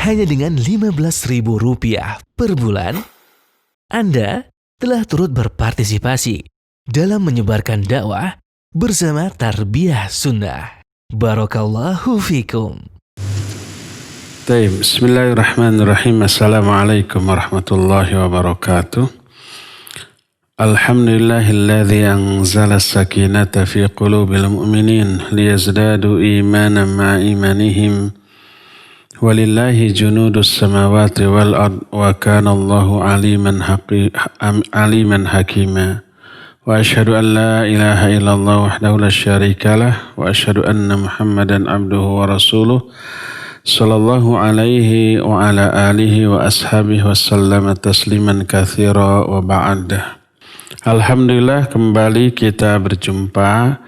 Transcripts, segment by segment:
hanya dengan Rp15.000 per bulan, Anda telah turut berpartisipasi dalam menyebarkan dakwah bersama Tarbiyah Sunnah. Barakallahu fikum. Bismillahirrahmanirrahim. Assalamualaikum warahmatullahi wabarakatuh. Alhamdulillahilladzi anzala as-sakinata fi qulubil mu'minin liyazdadu imanan ma'a imanihim. Walillahi junudus samawati wal ard wa kana Allahu aliman hakima. Wa asyhadu an la ilaha illallah wahdahu la syarikalah wa asyhadu anna Muhammadan abduhu wa rasuluh sallallahu alaihi wa ala alihi wa ashabihi wa sallama tasliman katsira wa ba'da. Alhamdulillah, kembali kita berjumpa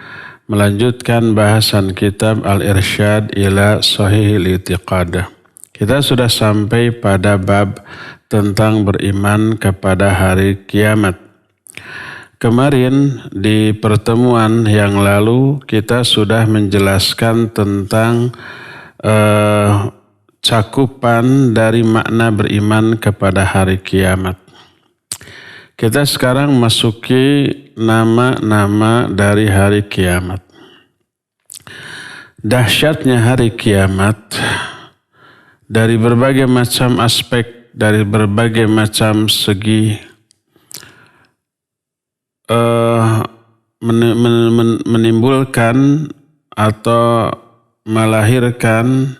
melanjutkan bahasan kitab Al-Irsyad ila Shahihil I'tiqad. Kita sudah sampai pada bab tentang beriman kepada hari kiamat. Kemarin di pertemuan yang lalu kita sudah menjelaskan tentang cakupan dari makna beriman kepada hari kiamat. Kita sekarang masuki nama-nama dari hari kiamat. Dahsyatnya hari kiamat dari berbagai macam aspek, dari berbagai macam segi menimbulkan atau melahirkan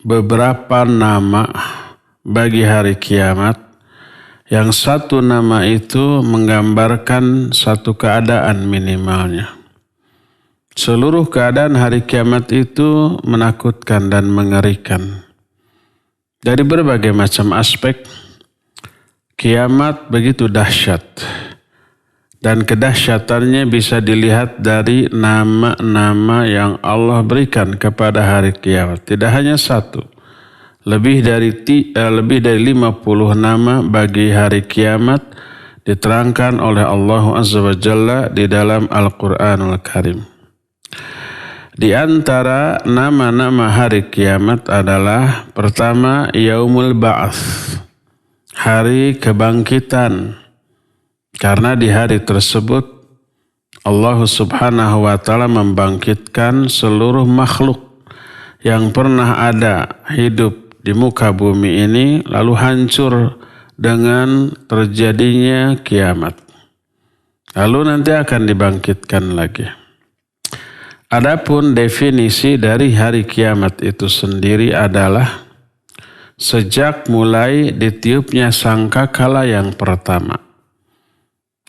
beberapa nama bagi hari kiamat. Yang satu nama itu menggambarkan satu keadaan minimalnya. Seluruh keadaan hari kiamat itu menakutkan dan mengerikan. Dari berbagai macam aspek, kiamat begitu dahsyat. Dan kedahsyatannya bisa dilihat dari nama-nama yang Allah berikan kepada hari kiamat. Tidak hanya satu. Lebih dari 50 nama bagi hari kiamat diterangkan oleh Allah Azza wa Jalla di dalam Al-Quranul Karim. Di antara nama-nama hari kiamat adalah pertama, Yaumul Ba'ats, hari kebangkitan. Karena di hari tersebut Allah Subhanahu wa Ta'ala membangkitkan seluruh makhluk yang pernah ada hidup di muka bumi ini lalu hancur dengan terjadinya kiamat. Lalu nanti akan dibangkitkan lagi. Adapun definisi dari hari kiamat itu sendiri adalah sejak mulai ditiupnya sangkakala yang pertama,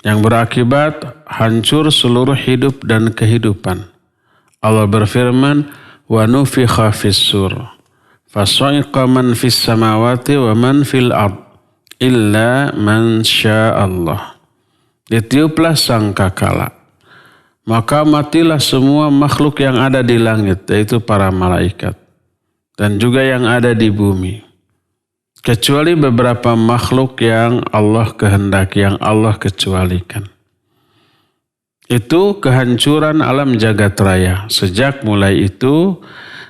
yang berakibat hancur seluruh hidup dan kehidupan. Allah berfirman, wa nufikha fis-sur fasa'iqa man fis samawati wa man fil ard illa man sya'allah. Ditiuplah sangkakala, maka matilah semua makhluk yang ada di langit, yaitu para malaikat, dan juga yang ada di bumi, kecuali beberapa makhluk yang Allah kehendaki, yang Allah kecualikan. Itu kehancuran alam jagat raya. Sejak mulai itu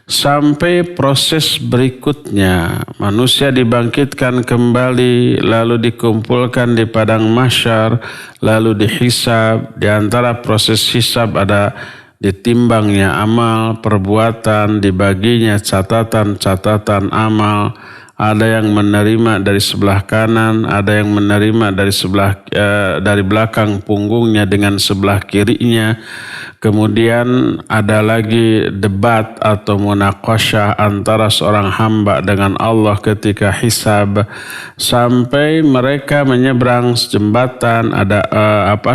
sampai proses berikutnya, manusia dibangkitkan kembali, lalu dikumpulkan di padang mahsyar, lalu dihisab. Di antara proses hisab ada ditimbangnya amal, perbuatan, dibaginya catatan-catatan amal. Ada yang menerima dari sebelah kanan, ada yang menerima dari belakang punggungnya dengan sebelah kirinya. Kemudian ada lagi debat atau munaqasyah antara seorang hamba dengan Allah ketika hisab, sampai mereka menyeberang jembatan, ada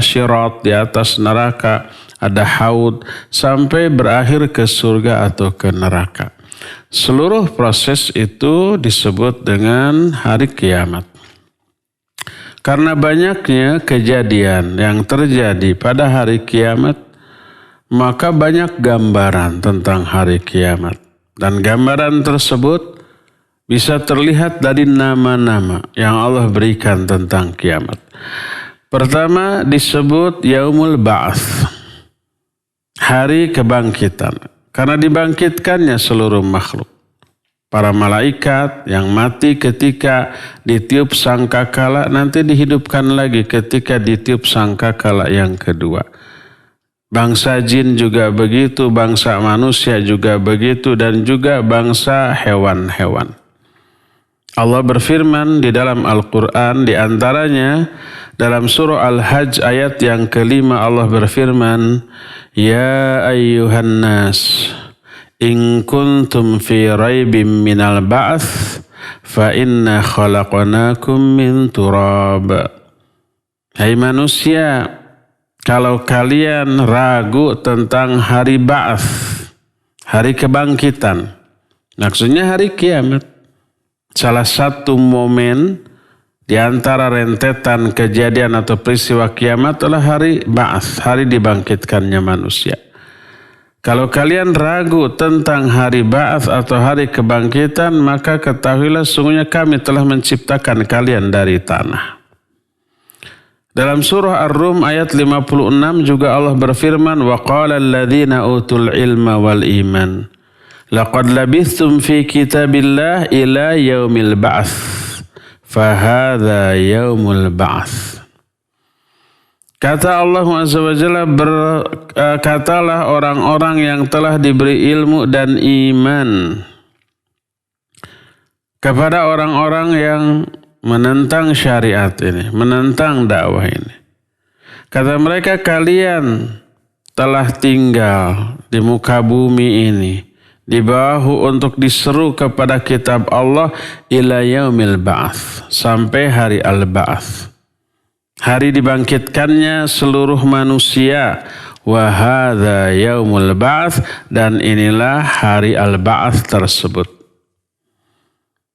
syirat di atas neraka, ada haud, sampai berakhir ke surga atau ke neraka. Seluruh proses itu disebut dengan hari kiamat. Karena banyaknya kejadian yang terjadi pada hari kiamat, maka banyak gambaran tentang hari kiamat. Dan gambaran tersebut bisa terlihat dari nama-nama yang Allah berikan tentang kiamat. Pertama disebut Yaumul Ba'ats, hari kebangkitan. Karena dibangkitkannya seluruh makhluk. Para malaikat yang mati ketika ditiup sangkakala nanti dihidupkan lagi ketika ditiup sangkakala yang kedua. Bangsa jin juga begitu, bangsa manusia juga begitu, dan juga bangsa hewan-hewan. Allah berfirman di dalam Al-Quran, di antaranya dalam surah Al-Hajj ayat yang kelima Allah berfirman, Ya ayyuhan nas, in kuntum fi raibim minal ba'ats, fa inna khalaqnakum min turab. Hai manusia, kalau kalian ragu tentang hari ba'ats, hari kebangkitan, maksudnya hari kiamat. Salah satu momen di antara rentetan kejadian atau peristiwa kiamat adalah hari ba'ats, hari dibangkitkannya manusia. Kalau kalian ragu tentang hari ba'ats atau hari kebangkitan, maka ketahuilah sungguhnya kami telah menciptakan kalian dari tanah. Dalam surah Ar-Rum ayat 56 juga Allah berfirman, wa qala alladhina utul ilma wal iman laqad labithtum fi kitabillah ila yaumil ba'ats fahadha yaumul ba'ats. Kata Allah Azza wa Jalla, berkatalah orang-orang yang telah diberi ilmu dan iman kepada orang-orang yang menentang syariat ini, menentang dakwah ini. Kata mereka, kalian telah tinggal di muka bumi ini di bahu untuk diseru kepada kitab Allah ila yaumil ba'ats, sampai hari al-ba'ats, hari dibangkitkannya seluruh manusia. Wa hadza yaumul ba'ats, dan inilah hari al-ba'ats tersebut.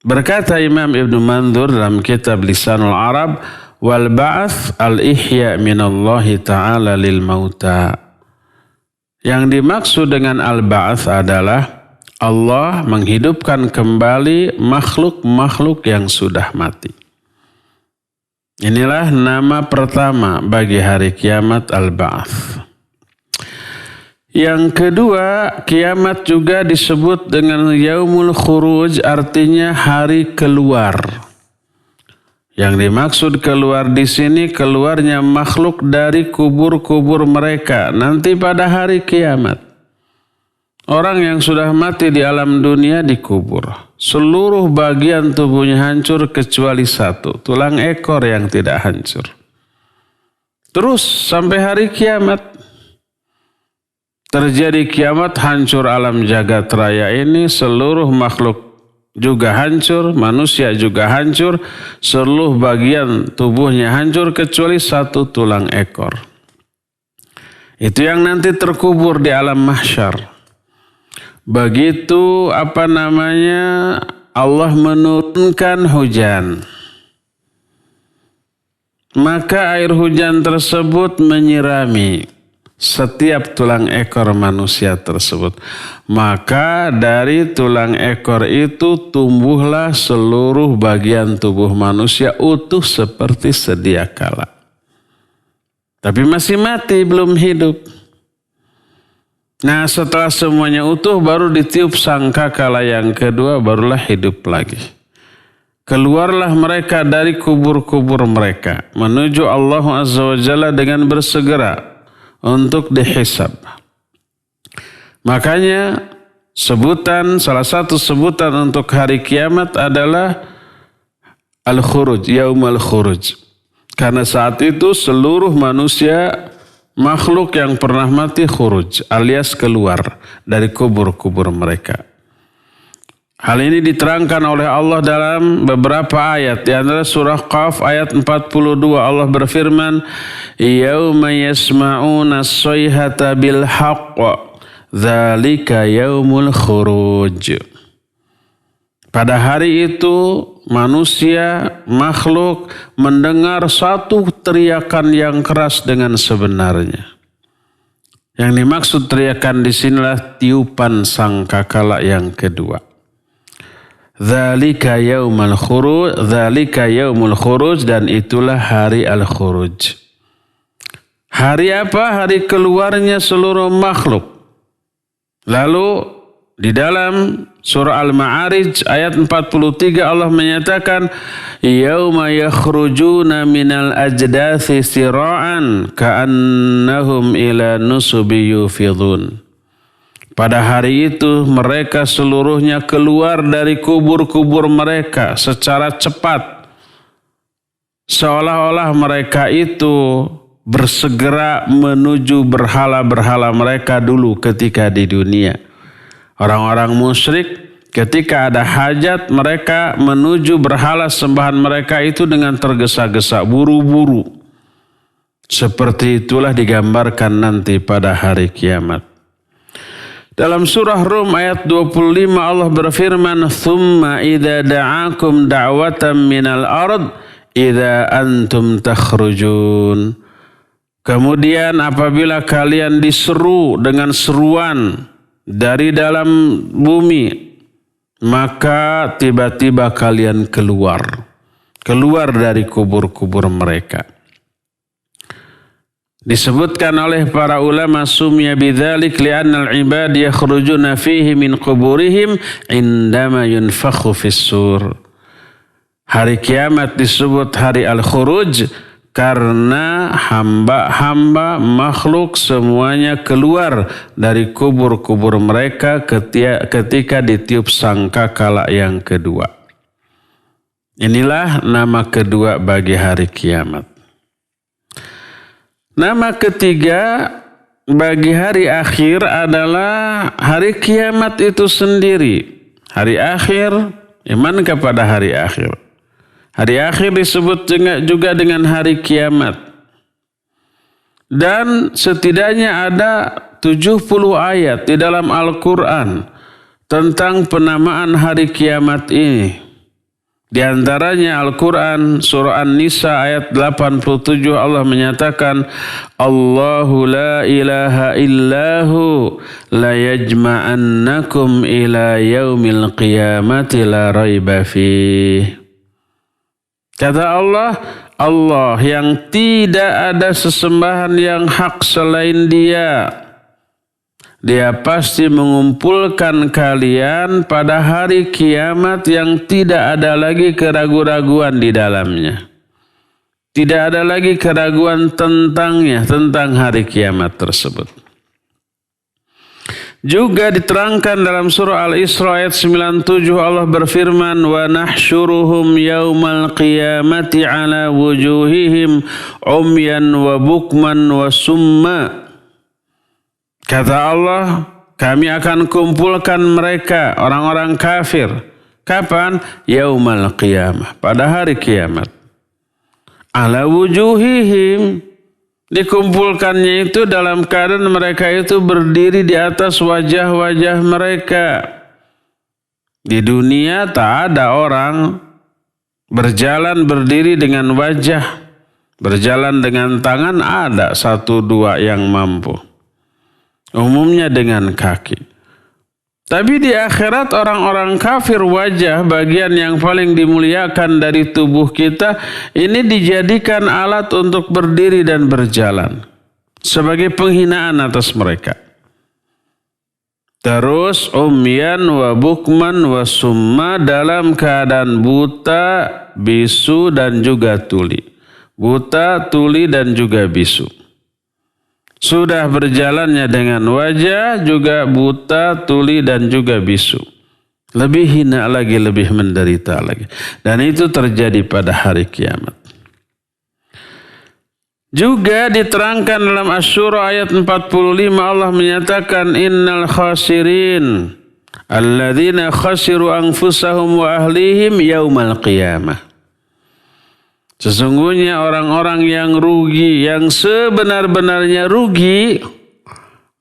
Berkata Imam Ibn Mandur dalam kitab Lisanul Arab, wal ba'ats al-ihya minallahi ta'ala lil mauta. Yang dimaksud dengan al-ba'ats adalah Allah menghidupkan kembali makhluk-makhluk yang sudah mati. Inilah nama pertama bagi hari kiamat al-ba'ats. Yang kedua, kiamat juga disebut dengan yaumul khuruj, artinya hari keluar. Yang dimaksud keluar di sini keluarnya makhluk dari kubur-kubur mereka nanti pada hari kiamat. Orang yang sudah mati di alam dunia dikubur. Seluruh bagian tubuhnya hancur kecuali satu, tulang ekor yang tidak hancur. Terus sampai hari kiamat. Terjadi kiamat, hancur alam jagat raya ini, seluruh makhluk juga hancur, manusia juga hancur, seluruh bagian tubuhnya hancur kecuali satu tulang ekor. Itu yang nanti terkubur di alam mahsyar. Begitu Allah menurunkan hujan, maka air hujan tersebut menyirami setiap tulang ekor manusia tersebut. Maka dari tulang ekor itu tumbuhlah seluruh bagian tubuh manusia utuh seperti sedia kala. Tapi masih mati, belum hidup. Nah, setelah semuanya utuh baru ditiup sangkakala yang kedua, barulah hidup lagi. Keluarlah mereka dari kubur-kubur mereka menuju Allah Azza wa Jalla dengan bersegera untuk dihisab. Makanya salah satu sebutan untuk hari kiamat adalah al-khuruj, yaumul khuruj. Karena saat itu seluruh manusia, makhluk yang pernah mati khuruj, alias keluar dari kubur-kubur mereka. Hal ini diterangkan oleh Allah dalam beberapa ayat. Di antara surah Qaf ayat 42 Allah berfirman, Yauma yasma'una as-sayhata bil haqq, dzalika yaumul khuruj. Pada hari itu manusia, makhluk mendengar satu teriakan yang keras dengan sebenarnya. Yang dimaksud teriakan di sinilah tiupan sangkakala yang kedua. Dzalika yaumul khuruj, dan itulah hari al-khuruj. Hari apa? Hari keluarnya seluruh makhluk. Lalu Di dalam surah Al-Ma'arij ayat 43 Allah menyatakan yauma yakhrujuna minal ajdathi sira'an ka'annahum ila nusubi yufidun. Pada hari itu mereka seluruhnya keluar dari kubur-kubur mereka secara cepat. Seolah-olah mereka itu bersegera menuju berhala-berhala mereka dulu ketika di dunia. Orang-orang musyrik ketika ada hajat mereka menuju berhala sembahan mereka itu dengan tergesa-gesa, buru-buru. Seperti itulah digambarkan nanti pada hari kiamat. Dalam surah Rum ayat 25 Allah berfirman, "Tsumma idza da'akum da'watan minal ard idza antum takhrujun." Kemudian apabila kalian diseru dengan seruan dari dalam bumi, maka tiba-tiba kalian keluar dari kubur-kubur mereka. Disebutkan oleh para ulama sumya bidzalik li'anna al-ibad yakhrujuna fihi min quburihim indama yunfakhu fis-sur. Hari kiamat disebut hari al-khuruj karena hamba-hamba makhluk semuanya keluar dari kubur-kubur mereka ketika ditiup sangkakala yang kedua. Inilah nama kedua bagi hari kiamat. Nama ketiga bagi hari akhir adalah hari kiamat itu sendiri. Hari akhir, iman kepada hari akhir. Hari akhir disebut juga dengan hari kiamat. Dan setidaknya ada 70 ayat di dalam Al-Quran tentang penamaan hari kiamat ini. Di antaranya Al-Quran surah An-Nisa ayat 87 Allah menyatakan Allahu la ilaha illahu la yajma'annakum ila yaumil qiyamati la raiba fih. Kata Allah, Allah yang tidak ada sesembahan yang hak selain Dia. Dia pasti mengumpulkan kalian pada hari kiamat yang tidak ada lagi keraguan-raguan di dalamnya. Tidak ada lagi keraguan tentangnya, tentang hari kiamat tersebut. Juga diterangkan dalam surah Al-Isra ayat 97 Allah berfirman wa nahsyuruhum yaumal qiyamati ala wujuhihim umyan wa bukman wa summa. Kata Allah, kami akan kumpulkan mereka orang-orang kafir. Kapan? Yaumal qiyamah, pada hari kiamat. Ala wujuhihim, dikumpulkannya itu dalam keadaan mereka itu berdiri di atas wajah-wajah mereka. Di dunia tak ada orang berjalan berdiri dengan wajah. Berjalan dengan tangan ada 1-2 yang mampu. Umumnya dengan kaki. Tapi di akhirat orang-orang kafir wajah bagian yang paling dimuliakan dari tubuh kita ini dijadikan alat untuk berdiri dan berjalan. Sebagai penghinaan atas mereka. Terus umyan wa bukman wa summa dalam keadaan buta, bisu dan juga tuli. Buta, tuli dan juga bisu. Sudah berjalannya dengan wajah juga buta, tuli dan juga bisu. Lebih hina lagi, lebih menderita lagi. Dan itu terjadi pada hari kiamat. Juga diterangkan dalam Asy-Syura ayat 45 Allah menyatakan innal khasirin alladzina khasiru anfusahum wa ahlihim yaumal qiyamah. Sesungguhnya orang-orang yang rugi, yang sebenar-benarnya rugi,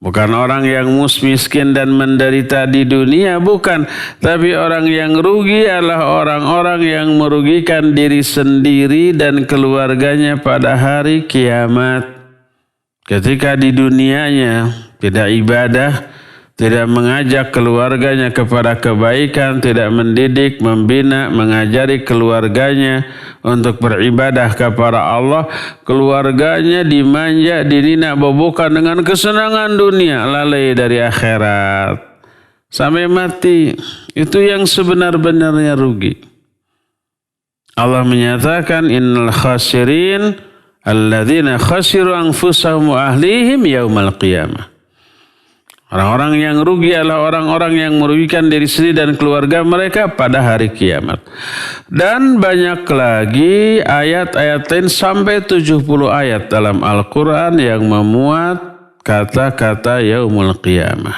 bukan orang yang miskin dan menderita di dunia, bukan. Tapi orang yang rugi adalah orang-orang yang merugikan diri sendiri dan keluarganya pada hari kiamat. Ketika di dunianya tidak ibadah, tidak mengajak keluarganya kepada kebaikan, tidak mendidik, membina, mengajari keluarganya untuk beribadah kepada Allah, keluarganya dimanja, dininak bobokan dengan kesenangan dunia, lalai dari akhirat. sampai mati. Itu yang sebenar-benarnya rugi. Allah menyatakan innal khasirin alladzina khasiru anfusahum wa ahlihim yaumal qiyamah. Orang-orang yang rugi adalah orang-orang yang merugikan diri sendiri dan keluarga mereka pada hari kiamat. Dan banyak lagi ayat-ayat lain sampai 70 ayat dalam Al-Quran yang memuat kata-kata yaumul qiyamah.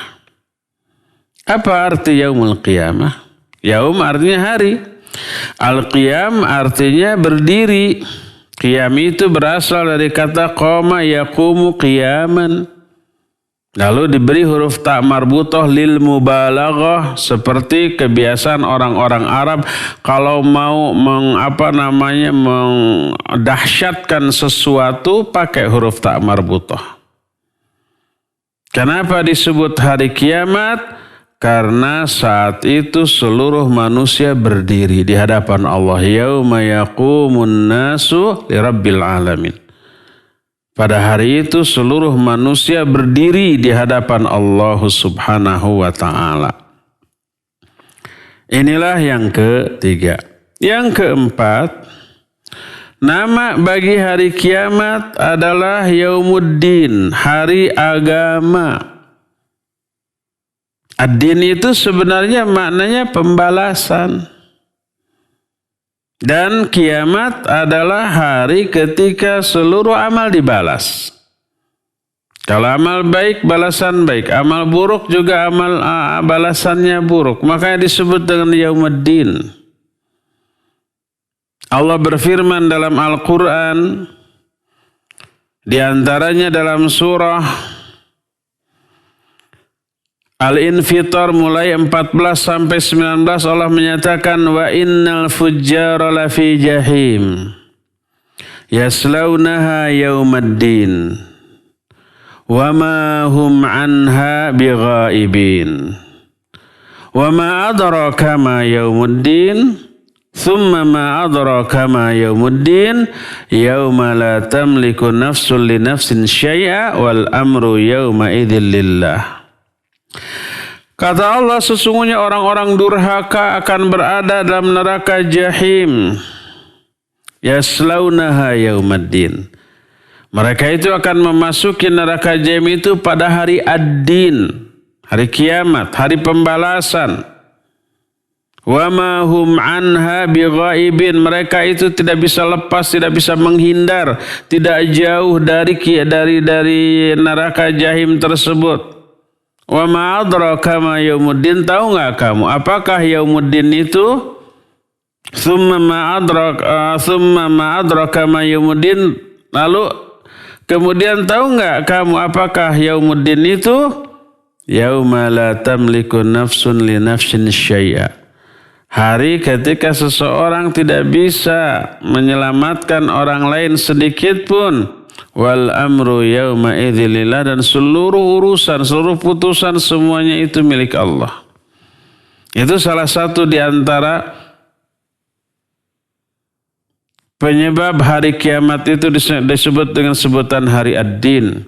Apa arti yaumul qiyamah? Yaum artinya hari. Al-qiyam artinya berdiri. Qiyam itu berasal dari kata qama yaqumu qiyaman. Lalu diberi huruf ta marbutah lil mubalaghah, seperti kebiasaan orang-orang Arab kalau mau mendahsyatkan sesuatu pakai huruf ta marbutah. Kenapa disebut hari kiamat? Karena saat itu seluruh manusia berdiri di hadapan Allah. Yauma yaqumun nasu lirabbil alamin. Pada hari itu seluruh manusia berdiri di hadapan Allah Subhanahu wa ta'ala. Inilah yang ketiga. Yang keempat, nama bagi hari kiamat adalah Yaumuddin, hari agama. Ad-din itu sebenarnya maknanya pembalasan. Dan kiamat adalah hari ketika seluruh amal dibalas. Kalau amal baik, balasan baik. Amal buruk juga balasannya buruk. Makanya disebut dengan Yaumuddin. Allah berfirman dalam Al-Quran, di antaranya dalam surah Al-Infitar mulai 14 sampai 19 Allah menyatakan wa innal fujjara lafi jahim yaslaunaha yaumaddin wa ma hum anha bighaibin wa ma adraka ma yaumuddin thumma ma adraka ma yaumuddin yauma la tamliku nafsun li nafsin syai'a wal amru yauma idzil lillah. Kata Allah, sesungguhnya orang-orang durhaka akan berada dalam neraka jahim. Yaslaunaha yaumaddin. Mereka itu akan memasuki neraka jahim itu pada hari ad-din, hari kiamat, hari pembalasan. Wa ma hum anha bighaibin. Mereka itu tidak bisa lepas, tidak bisa menghindar, tidak jauh dari neraka jahim tersebut. Wa ma adraka ma yaumuddin, tahu enggak kamu apakah yaumuddin itu? Summa ma adraka ma yaumuddin, lalu kemudian tahu enggak kamu apakah yaumuddin itu? Yauma la tamliku nafsun li nafsin syai'a. Hari ketika seseorang tidak bisa menyelamatkan orang lain sedikit pun. Wal amru yauma idzilillah, dan seluruh urusan, seluruh putusan semuanya itu milik Allah. Itu salah satu di antara penyebab hari kiamat itu disebut dengan sebutan hari ad-din.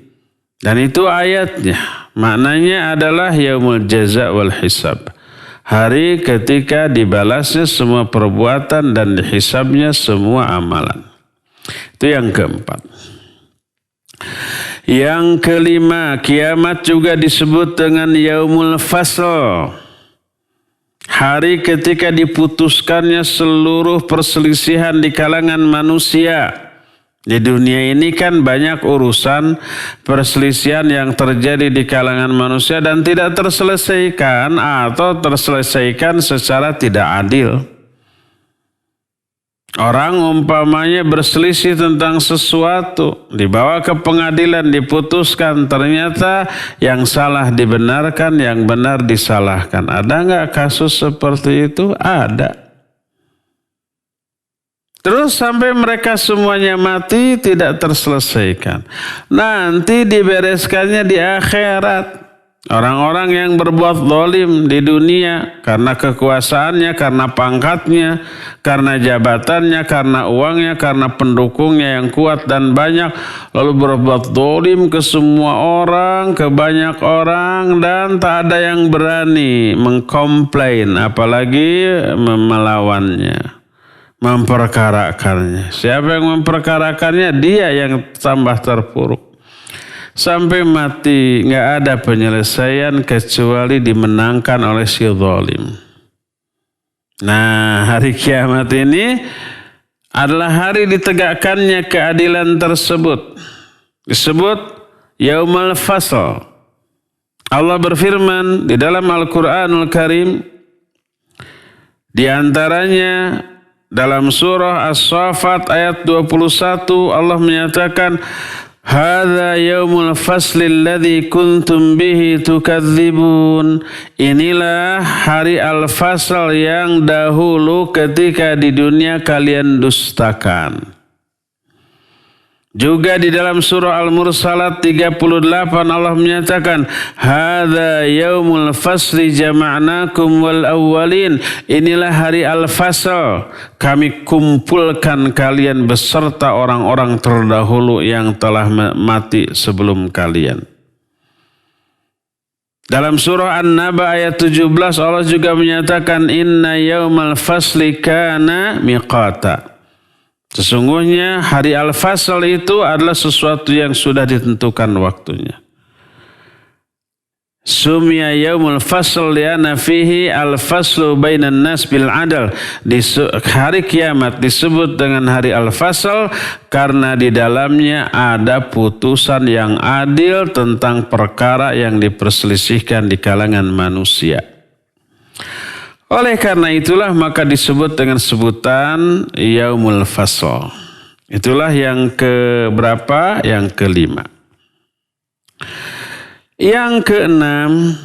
Dan itu ayatnya. Maknanya adalah yaumul jaza wal hisab. Hari ketika dibalasnya semua perbuatan dan dihisabnya semua amalan. Itu yang keempat. Yang kelima, kiamat juga disebut dengan yaumul fasl. Hari ketika diputuskannya seluruh perselisihan di kalangan manusia. Di dunia ini kan banyak urusan perselisihan yang terjadi di kalangan manusia dan tidak terselesaikan atau terselesaikan secara tidak adil. Orang umpamanya berselisih tentang sesuatu, dibawa ke pengadilan, diputuskan, ternyata yang salah dibenarkan, yang benar disalahkan. Ada nggak kasus seperti itu? Ada. Terus sampai mereka semuanya mati tidak terselesaikan. Nanti dibereskannya di akhirat. Orang-orang yang berbuat zalim di dunia karena kekuasaannya, karena pangkatnya, karena jabatannya, karena uangnya, karena pendukungnya yang kuat dan banyak, lalu berbuat zalim ke semua orang, ke banyak orang, dan tak ada yang berani mengkomplain, apalagi melawannya, memperkarakannya. Siapa yang memperkarakannya? Dia yang tambah terpuruk. Sampai mati nggak ada penyelesaian kecuali dimenangkan oleh si zalim. Nah, hari kiamat ini adalah hari ditegakkannya keadilan tersebut. Disebut Yaumul Fasl. Allah berfirman di dalam Al-Quranul Karim, di antaranya dalam surah As-Saffat ayat 21, Allah menyatakan, Hadza yaumul fasli alladzi kuntum bihi tukadzibun. Inilah hari al-fasl yang dahulu ketika di dunia kalian dustakan. Juga di dalam surah Al-Mursalat 38 Allah menyatakan, Hadza yaumul fasli jama'nakum wal awwalin. Inilah hari al-fasl, kami kumpulkan kalian beserta orang-orang terdahulu yang telah mati sebelum kalian. Dalam surah An-Naba ayat 17 Allah juga menyatakan, Inna yaumal fasli kana miqata. Sesungguhnya hari al-fasl itu adalah sesuatu yang sudah ditentukan waktunya. Sumya yaumul fasl li'anna fihi al-faslu bainan nas bil adl. Di hari kiamat disebut dengan hari al-fasl karena di dalamnya ada putusan yang adil tentang perkara yang diperselisihkan di kalangan manusia. Oleh karena itulah maka disebut dengan sebutan Yaumul Fasl. Itulah yang keberapa? Yang kelima. Yang keenam,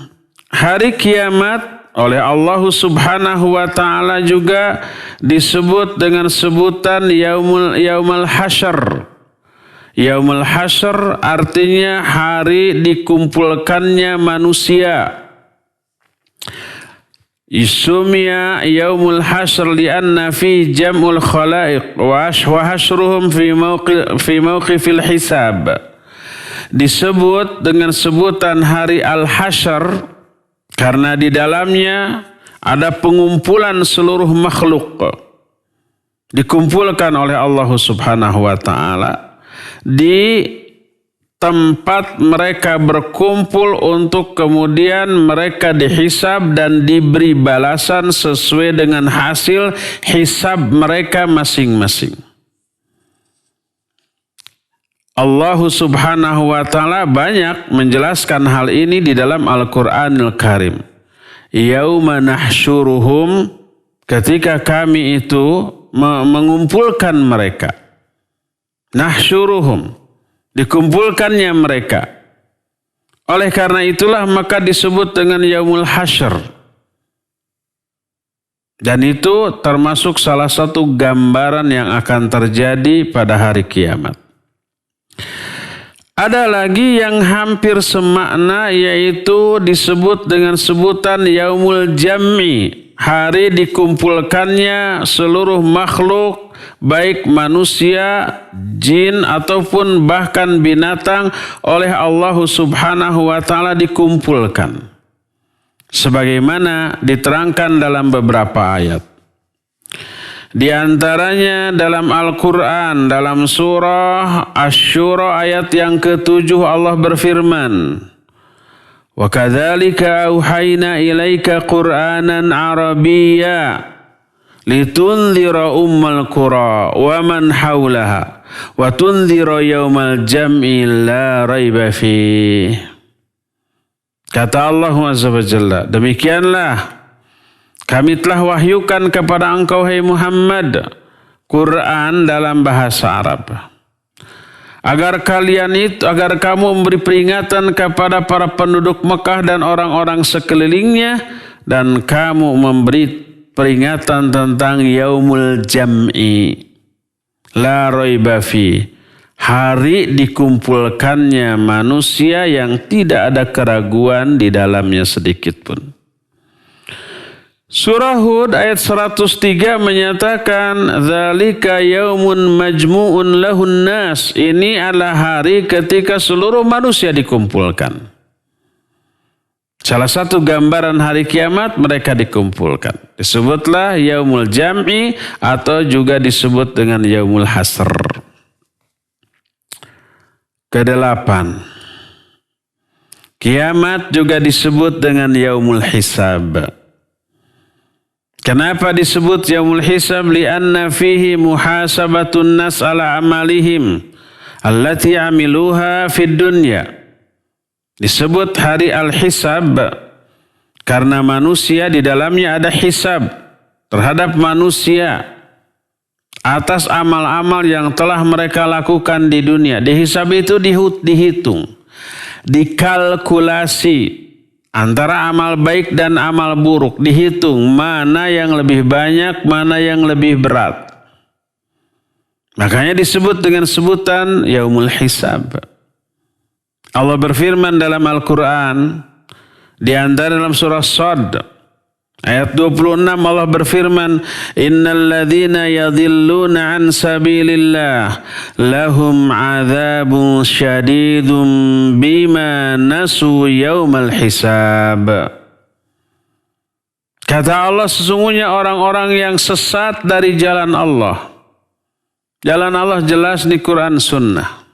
hari kiamat oleh Allah Subhanahu wa taala juga disebut dengan sebutan Yaumul Hasyr. Yaumul Hasyr artinya hari dikumpulkannya manusia. Isumya yaumul hasyr lianna fi jam'ul khalaiq wa hasyruhum fi mawqifil hisab. Disebut dengan sebutan hari al-hasyr karena di dalamnya ada pengumpulan seluruh makhluk. Dikumpulkan oleh Allah Subhanahu wa taala di tempat mereka berkumpul untuk kemudian mereka dihisab dan diberi balasan sesuai dengan hasil hisab mereka masing-masing. Allah Subhanahu wa taala banyak menjelaskan hal ini di dalam Al-Qur'anul Karim. Yauma nahsyuruhum, ketika kami itu mengumpulkan mereka. Nahsyuruhum, dikumpulkannya mereka. Oleh karena itulah maka disebut dengan Yaumul Hasyr. Dan itu termasuk salah satu gambaran yang akan terjadi pada hari kiamat. Ada lagi yang hampir semakna, yaitu disebut dengan sebutan Yaumul Jam'i. Hari dikumpulkannya seluruh makhluk, baik manusia, jin ataupun bahkan binatang, oleh Allah Subhanahu wa taala dikumpulkan. Sebagaimana diterangkan dalam beberapa ayat. Di antaranya dalam Al-Quran, dalam surah Asy-Syura ayat yang ke-7 Allah berfirman, Wa kadzalika auhayna ilaika Qur'anan Arabiyya litunzira ummal qura wa man haulaha wa tunzira yaumal jam'i la raiba fi. Kata Allah Azza wa Jalla, demikianlah kami telah wahyukan kepada engkau hai Muhammad Quran dalam bahasa Arab, agar kamu memberi peringatan kepada para penduduk Mekah dan orang-orang sekelilingnya, dan kamu memberi peringatan tentang Yaumul Jam'i la raiba fi, Hari dikumpulkannya manusia yang tidak ada keraguan di dalamnya sedikit pun. Surah Hud ayat 103 menyatakan, "Dzalika yaumun majmu'un lahun nas." Ini adalah hari ketika seluruh manusia dikumpulkan. Salah satu gambaran hari kiamat mereka dikumpulkan. Disebutlah yaumul jam'i atau juga disebut dengan yaumul hasr. Kedelapan, kiamat juga disebut dengan yaumul hisab. Kenapa disebut yaumul hisab? Lianna fihi muhasabatun nas ala amalihim allati amiluha fid dunya. Disebut hari al-hisab karena manusia di dalamnya ada hisab terhadap manusia atas amal-amal yang telah mereka lakukan di dunia. Dihisab itu dihitung, dikalkulasi antara amal baik dan amal buruk, dihitung mana yang lebih banyak, mana yang lebih berat. Makanya disebut dengan sebutan yaumul hisab. Allah berfirman dalam Al-Quran, di antara dalam surah Shad ayat 26 Allah berfirman, "Innal ladzina yadhilluna an sabilillah lahum 'adzabun syadidun bima nasu yaumal hisab." Kata Allah, sesungguhnya orang-orang yang sesat dari jalan Allah. Jalan Allah jelas di Quran Sunnah.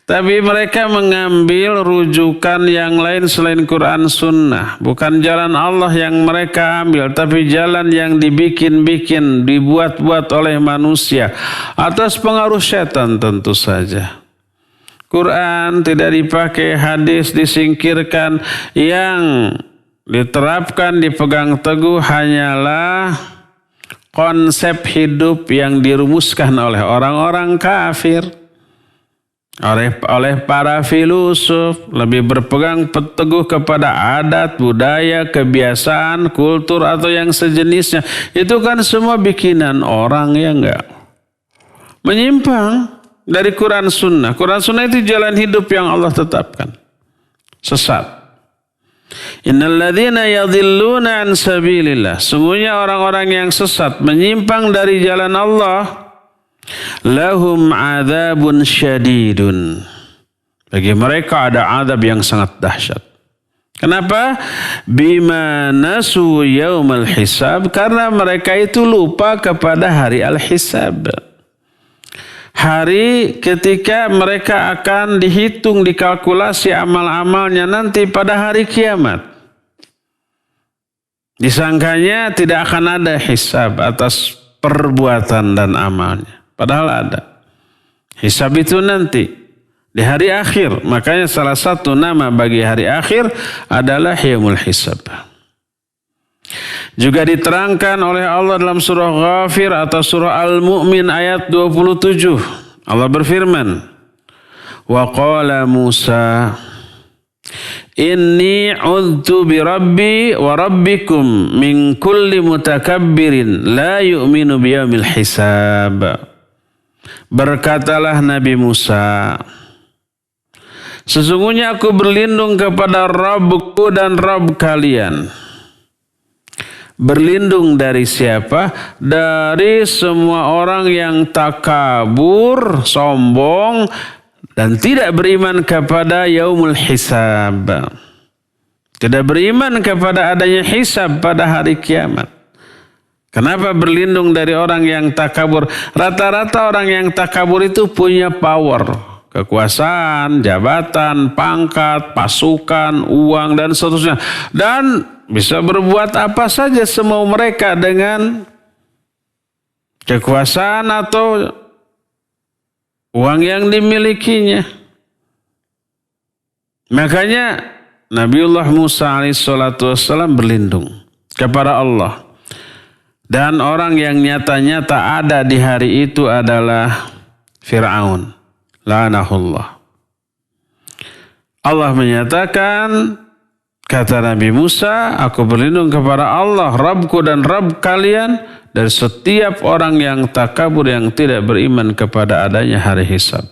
Tapi mereka mengambil rujukan yang lain selain Quran Sunnah. Bukan jalan Allah yang mereka ambil, tapi jalan yang dibikin-bikin, dibuat-buat oleh manusia. Atas pengaruh setan tentu saja. Quran tidak dipakai, hadis disingkirkan. Yang diterapkan, dipegang teguh hanyalah konsep hidup yang dirumuskan oleh orang-orang kafir. Oleh para filosof, lebih berpegang teguh kepada adat, budaya, kebiasaan, kultur atau yang sejenisnya. Itu kan semua bikinan orang, ya enggak? Menyimpang dari Quran Sunnah. Quran Sunnah itu jalan hidup yang Allah tetapkan. Sesat. Innal ladzina yadhilluna an sabilillah. Sungguhnya orang-orang yang sesat, menyimpang dari jalan Allah, lahum adzabun syadidun. Bagi mereka ada azab yang sangat dahsyat. Kenapa? Bima nasu yaumal hisab. Karena mereka itu lupa kepada hari al-hisab. Hari ketika mereka akan dihitung, dikalkulasi amal-amalnya nanti pada hari kiamat. Disangkanya tidak akan ada hisab atas perbuatan dan amalnya. Padahal ada. Hisab itu nanti di hari akhir. Makanya salah satu nama bagi hari akhir adalah yaumul hisab. Juga diterangkan oleh Allah dalam surah Ghafir atau surah Al-Mu'min ayat 27. Allah berfirman, "Wa qala Musa, inni udtu bi rabbi wa rabbikum min kulli mutakabbirin la yu'minu biyaumil hisab." Berkatalah Nabi Musa, sesungguhnya aku berlindung kepada Rabbku dan Rabb kalian. Berlindung dari siapa? Dari semua orang yang takabur, sombong, dan tidak beriman kepada yaumul hisab. Tidak beriman kepada adanya hisab pada hari kiamat. Kenapa berlindung dari orang yang takabur? Rata-rata orang yang takabur itu punya power, kekuasaan, jabatan, pangkat, pasukan, uang, dan seterusnya. Dan bisa berbuat apa saja semau mereka dengan kekuasaan atau uang yang dimilikinya. Makanya Nabiullah Musa alaihissalam berlindung kepada Allah. Dan orang yang nyata-nyata ada di hari itu adalah Fir'aun. La'anahullah. Allah menyatakan Kata Nabi Musa, aku berlindung kepada Allah, Rabbku dan Rabb kalian, dari setiap orang yang takabur, yang tidak beriman kepada adanya hari hisab.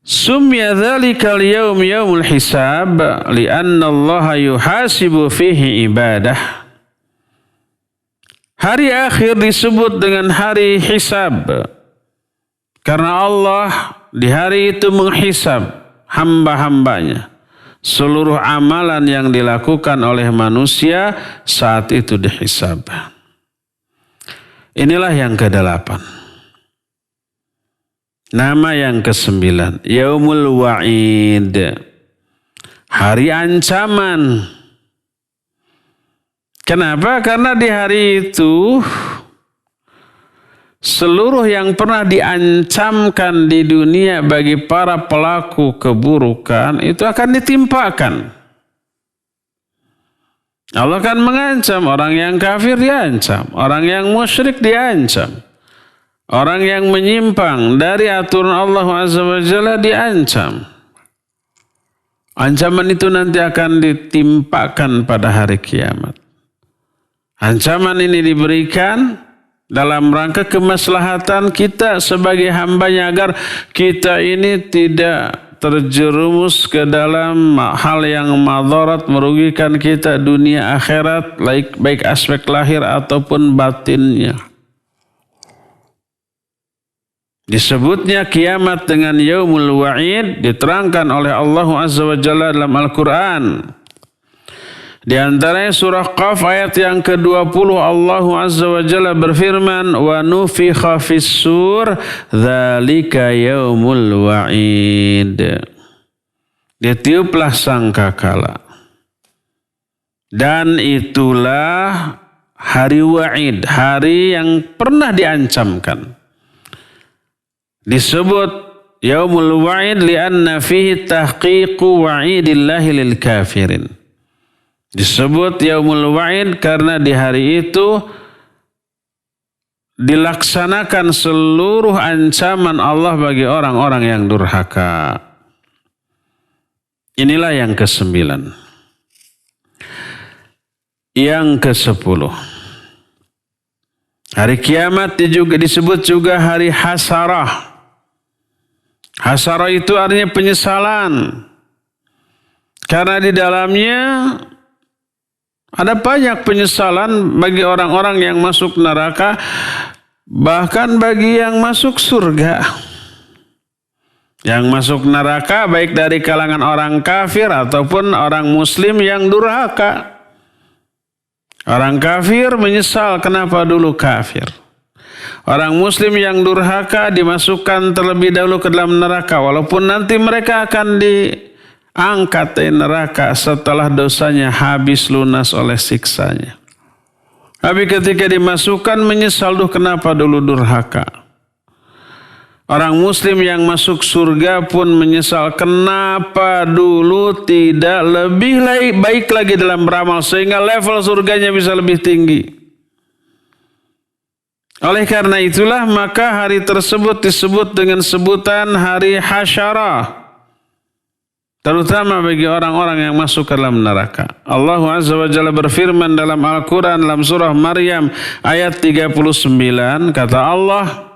Sumya dzalikal yaum yaumul hisab li'anna Allah yuhasibu fihi ibadah. Hari akhir disebut dengan hari hisab karena Allah di hari itu menghisab hamba-hambanya. Seluruh amalan yang dilakukan oleh manusia saat itu dihisab. Inilah yang ke-8. Nama yang ke-9, Yaumul Wa'id. Hari ancaman. Kenapa? Karena di hari itu seluruh yang pernah diancamkan di dunia bagi para pelaku keburukan itu akan ditimpakan. Allah akan mengancam orang yang kafir, diancam. Orang yang musyrik diancam. Orang yang menyimpang dari aturan Allah Azza wa Jalla diancam. Ancaman itu nanti akan ditimpakan pada hari kiamat. Ancaman ini diberikan dalam rangka kemaslahatan kita sebagai hambanya agar kita ini tidak terjerumus ke dalam hal yang madarat merugikan kita dunia akhirat, baik aspek lahir ataupun batinnya. Disebutnya kiamat dengan Yaumul Wa'id diterangkan oleh Allah Azza wa Jalla dalam Al-Quran. Di antaranya surah Qaf ayat yang ke-20 Allah Azza wa Jalla berfirman wa nufikha fis-sur dzalika yaumul wa'id. Ditiuplah sangkakala. Dan itulah hari wa'id, hari yang pernah diancamkan. Disebut yaumul wa'id li'anna fihi tahqiqu wa'idillahi lil kafirin. Disebut Yaumul Wa'id karena di hari itu dilaksanakan seluruh ancaman Allah bagi orang-orang yang durhaka. Inilah yang ke-9. Yang ke-10. Hari kiamat juga disebut juga hari hasarah. Hasarah itu artinya penyesalan. Karena di dalamnya ada banyak penyesalan bagi orang-orang yang masuk neraka, bahkan bagi yang masuk surga. Yang masuk neraka baik dari kalangan orang kafir ataupun orang muslim yang durhaka. Orang kafir menyesal kenapa dulu kafir. Orang muslim yang durhaka dimasukkan terlebih dahulu ke dalam neraka, walaupun nanti mereka akan angkat dari neraka setelah dosanya habis lunas oleh siksanya. Tapi ketika dimasukkan menyesal, kenapa dulu durhaka. Orang muslim yang masuk surga pun menyesal kenapa dulu tidak lebih baik lagi dalam beramal sehingga level surganya bisa lebih tinggi. Oleh karena itulah maka hari tersebut disebut dengan sebutan hari hasyarah. Terutama bagi orang-orang yang masuk ke dalam neraka. Allah Azza wa Jalla berfirman dalam Al-Quran dalam surah Maryam ayat 39. Kata Allah,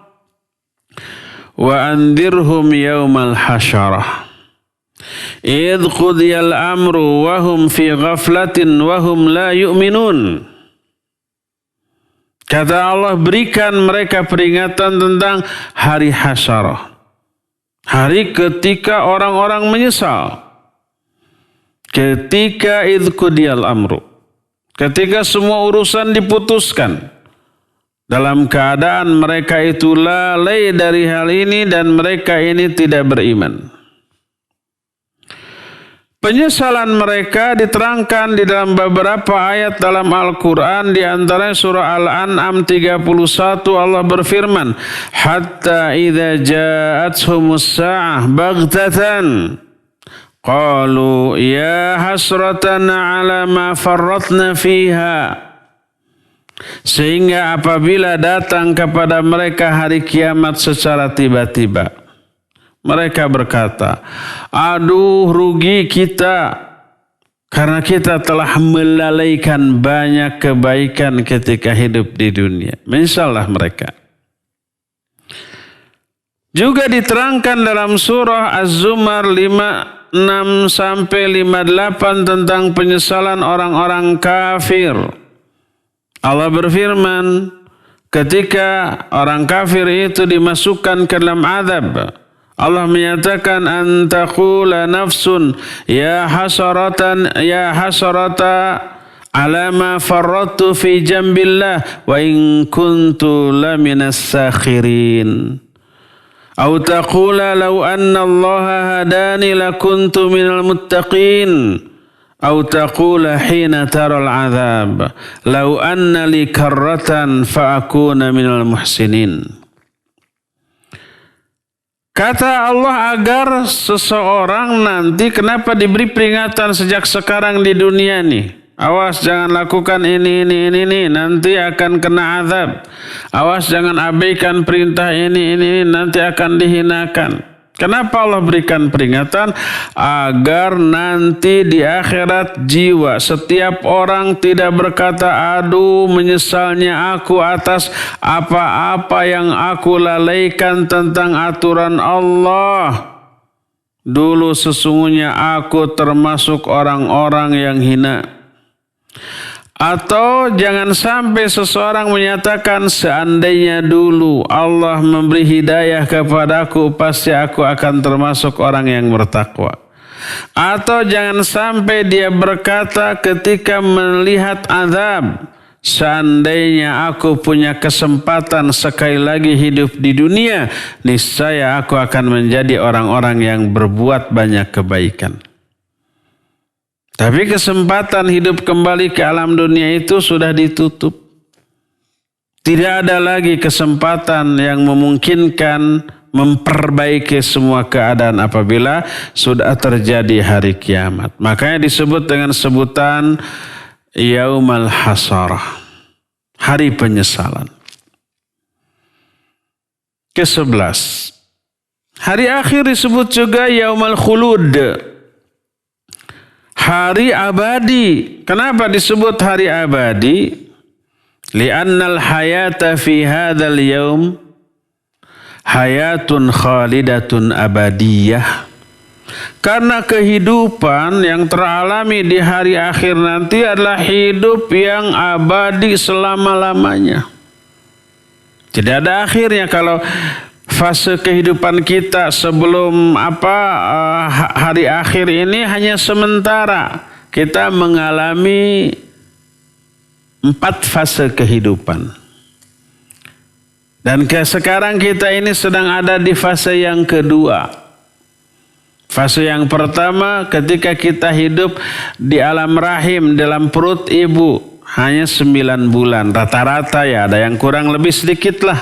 wa andirhum yawmal hasyarah. Idh qudiyal amru wa hum fi ghaflatin wa hum la yu'minun. Kata Allah, berikan mereka peringatan tentang hari hasyarah. Hari ketika orang-orang menyesal. Ketika idqudiyal amru. Ketika semua urusan diputuskan. Dalam keadaan mereka itu lalai dari hal ini dan mereka ini tidak beriman. Penyesalan mereka diterangkan di dalam beberapa ayat dalam Al-Quran. Di antaranya surah Al-An'am 31 Allah berfirman, hatta idza ja'athumus sa'ah baghtatan qalu ya hasratana ala ma farratna fiha. Sehingga apabila datang kepada mereka hari kiamat secara tiba-tiba, mereka berkata, aduh rugi kita Karena kita telah melalaikan banyak kebaikan ketika hidup di dunia. Menyesallah mereka. Juga diterangkan dalam surah Az-Zumar 56 sampai 58 tentang penyesalan orang-orang kafir. Allah berfirman, ketika orang kafir itu dimasukkan ke dalam azab, Allah menyatakan antaqula nafsun ya hasarata ala ma farrattu fi jambillah wa in kuntu laminas sakhirin. Au taqula law anna Allah hadani lakuntu minal muttaqin. Au taqula hina taral azab law anna li karratan fa akuna minal muhsinin. Kata Allah agar seseorang nanti kenapa diberi peringatan sejak sekarang di dunia nih. Awas jangan lakukan ini, nanti akan kena azab. Awas jangan abaikan perintah ini, nanti akan dihinakan. Kenapa Allah berikan peringatan? Agar nanti di akhirat jiwa setiap orang tidak berkata, aduh menyesalnya aku atas apa-apa yang aku lalaikan tentang aturan Allah. Dulu sesungguhnya aku termasuk orang-orang yang hina. Atau jangan sampai seseorang menyatakan seandainya dulu Allah memberi hidayah kepadaku pasti aku akan termasuk orang yang bertakwa. Atau jangan sampai dia berkata ketika melihat azab, seandainya aku punya kesempatan sekali lagi hidup di dunia, niscaya aku akan menjadi orang-orang yang berbuat banyak kebaikan. Tapi kesempatan hidup kembali ke alam dunia itu sudah ditutup. Tidak ada lagi kesempatan yang memungkinkan memperbaiki semua keadaan apabila sudah terjadi hari kiamat. Makanya disebut dengan sebutan Yaumal Hasarah, hari penyesalan. Ke-11. Hari akhir disebut juga Yaumal Khulud, hari abadi. Kenapa disebut hari abadi? Li'annal hayata fi hadzal yaum hayatun khalidatun abadiyah. Karena kehidupan yang teralami di hari akhir nanti adalah hidup yang abadi selama-lamanya. Tidak ada akhirnya. Kalau fase kehidupan kita sebelum hari akhir ini hanya sementara. Kita mengalami 4 fase kehidupan. Dan sekarang kita ini sedang ada di fase yang kedua. Fase yang pertama ketika kita hidup di alam rahim, dalam perut ibu, hanya 9 bulan. Rata-rata ya, ada yang kurang lebih sedikit lah.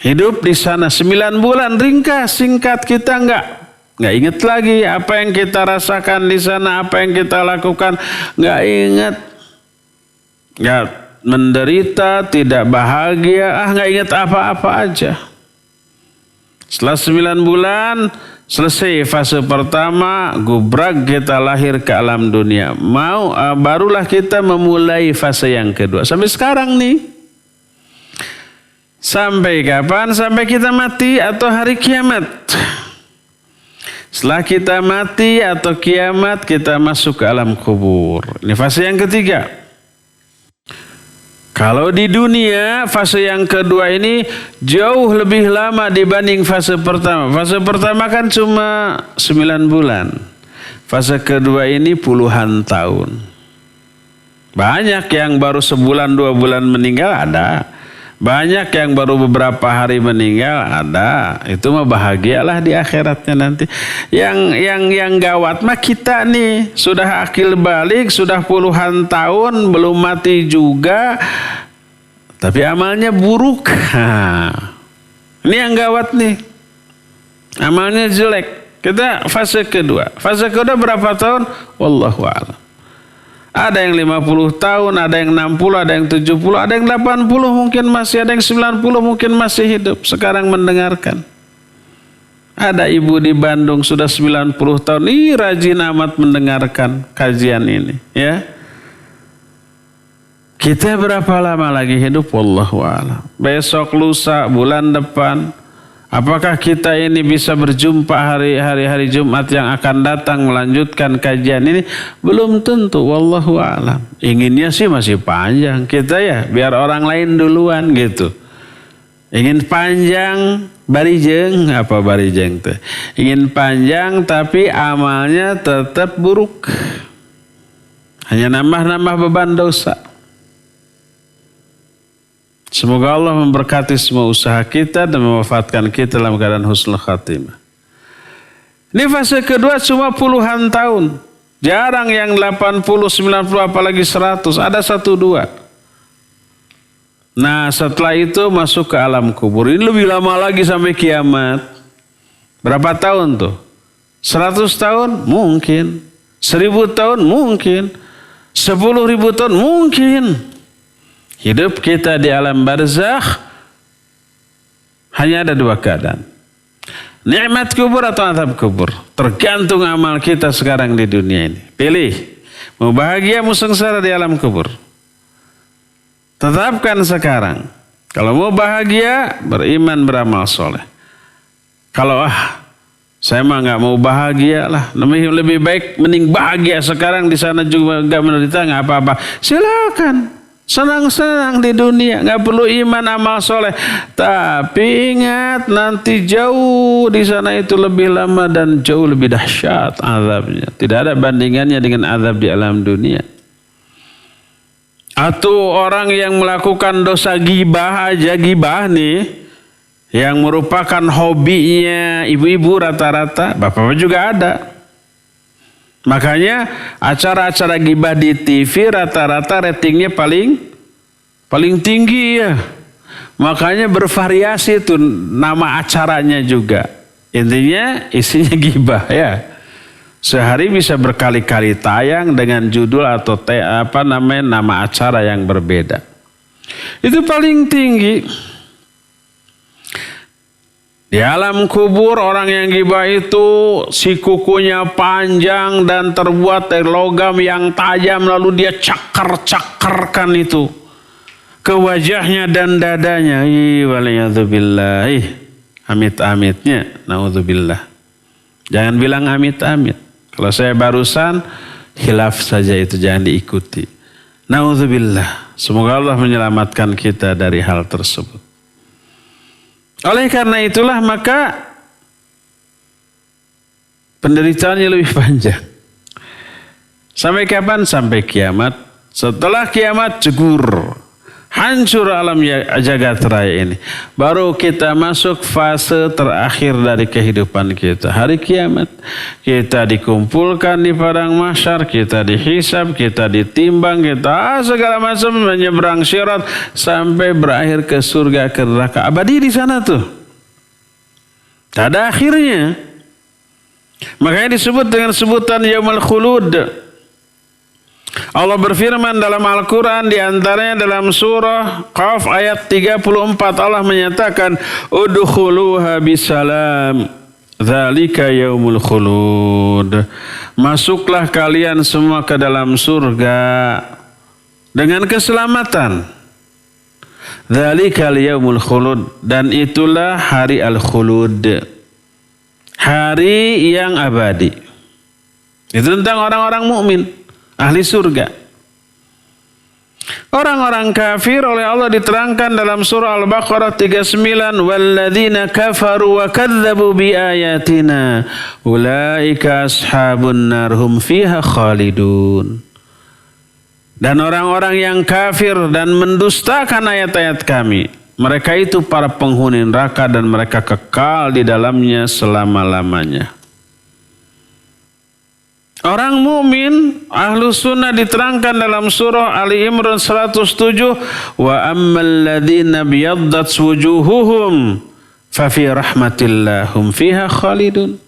Hidup di sana 9 bulan, ringkas, singkat, kita nggak ingat lagi apa yang kita rasakan di sana, apa yang kita lakukan, nggak ingat. Ya, menderita, tidak bahagia, nggak ingat apa-apa aja. Setelah 9 bulan, selesai fase pertama, gubrak kita lahir ke alam dunia. Barulah kita memulai fase yang kedua. Sampai sekarang nih. Sampai kapan? Sampai kita mati atau hari kiamat. Setelah kita mati atau kiamat, kita masuk ke alam kubur. Ini fase yang ketiga. Kalau di dunia, fase yang kedua ini jauh lebih lama dibanding fase pertama. Fase pertama kan cuma 9 bulan. Fase kedua ini puluhan tahun. Banyak yang baru sebulan 2 bulan meninggal ada. Banyak yang baru beberapa hari meninggal ada. Itu mah bahagialah di akhiratnya nanti. Yang gawat mah kita nih sudah akil balik, sudah puluhan tahun belum mati juga, tapi amalnya buruk. Ini yang gawat nih. Amalnya jelek. Kita fase kedua. Fase kedua berapa tahun? Wallahu a'lam. Ada yang 50 tahun, ada yang 60, ada yang 70, ada yang 80 mungkin masih, ada yang 90 mungkin masih hidup sekarang mendengarkan. Ada ibu di Bandung sudah 90 tahun, rajin amat mendengarkan kajian ini, ya. Kita berapa lama lagi hidup? Wallahu a'lam. Besok, lusa, bulan depan, apakah kita ini bisa berjumpa hari Jumat yang akan datang melanjutkan kajian ini? Belum tentu, wallahu a'lam. Inginnya sih masih panjang kita ya, biar orang lain duluan gitu. Ingin panjang, barijeng, apa barijeng teh? Ingin panjang tapi amalnya tetap buruk. Hanya nambah-nambah beban dosa. Semoga Allah memberkati semua usaha kita dan mewafatkan kita dalam keadaan husnul khatimah. Ini fase kedua cuma puluhan tahun. Jarang yang 80, 90, apalagi 100. Ada 1-2. Nah setelah itu masuk ke alam kubur. Ini lebih lama lagi sampai kiamat. Berapa tahun tuh? 100 tahun? Mungkin. 1000 tahun? Mungkin. 10.000 tahun? Mungkin. Hidup kita di alam barzakh hanya ada 2 keadaan. Nikmat kubur atau azab kubur. Tergantung amal kita sekarang di dunia ini. Pilih. Mau bahagia, mau sengsara di alam kubur. Tetapkan sekarang. Kalau mau bahagia, beriman, beramal soleh. Kalau saya mah nggak mau bahagia lah. Lebih baik mending bahagia sekarang, di sana juga nggak menderita, nggak apa-apa. Silakan. Senang-senang di dunia. Nggak perlu iman, amal soleh. Tapi ingat nanti jauh di sana itu lebih lama dan jauh lebih dahsyat azabnya. Tidak ada bandingannya dengan azab di alam dunia. Atau orang yang melakukan dosa gibah nih, yang merupakan hobinya ibu-ibu rata-rata, bapak-bapak juga ada. Makanya acara-acara gibah di TV rata-rata ratingnya paling tinggi ya. Makanya bervariasi tuh nama acaranya juga. Intinya isinya gibah ya. Sehari bisa berkali-kali tayang dengan judul atau nama acara yang berbeda. Itu paling tinggi. Di alam kubur orang yang gibah itu si kukunya panjang dan terbuat dari logam yang tajam, lalu dia cakar-cakarkan itu ke wajahnya dan dadanya. Waliyadzubillah. Amit-amitnya. Naudzubillah. Jangan bilang amit-amit. Kalau saya barusan, khilaf saja itu, jangan diikuti. Naudzubillah. Semoga Allah menyelamatkan kita dari hal tersebut. Oleh karena itulah maka penderitaannya lebih panjang. Sampai kapan? Sampai kiamat. Setelah kiamat jegur. Hancur alam jagat raya ini. Baru kita masuk fase terakhir dari kehidupan kita. Hari kiamat. Kita dikumpulkan di padang mahsyar. Kita dihisab. Kita ditimbang. Kita segala macam menyeberang syirat. Sampai berakhir ke surga, ke neraka. Abadi di sana tuh. Tak ada akhirnya. Makanya disebut dengan sebutan Yaumul Khulud. Allah berfirman dalam Al-Quran, di antaranya dalam surah Qaf ayat 34, Allah menyatakan udkhuluha bisalam dzalika yaumul khulud. Masuklah kalian semua ke dalam surga dengan keselamatan. Dzalika yaumul khulud, dan itulah hari al-khulud, hari yang abadi. Itu tentang orang-orang mukmin, ahli surga. Orang-orang kafir oleh Allah diterangkan dalam surah Al-Baqarah 39, walladzina kafaru wa kadzdzabu biayatina ulaika ashabun nar hum fiha khalidun. Dan orang-orang yang kafir dan mendustakan ayat-ayat kami, mereka itu para penghuni neraka dan mereka kekal di dalamnya selama-lamanya. Orang mukmin ahlu sunnah diterangkan dalam surah Ali Imran 107, wa ammal ladzina biyaddat wujuhuhum fa fi rahmatillah hum fiha khalidun.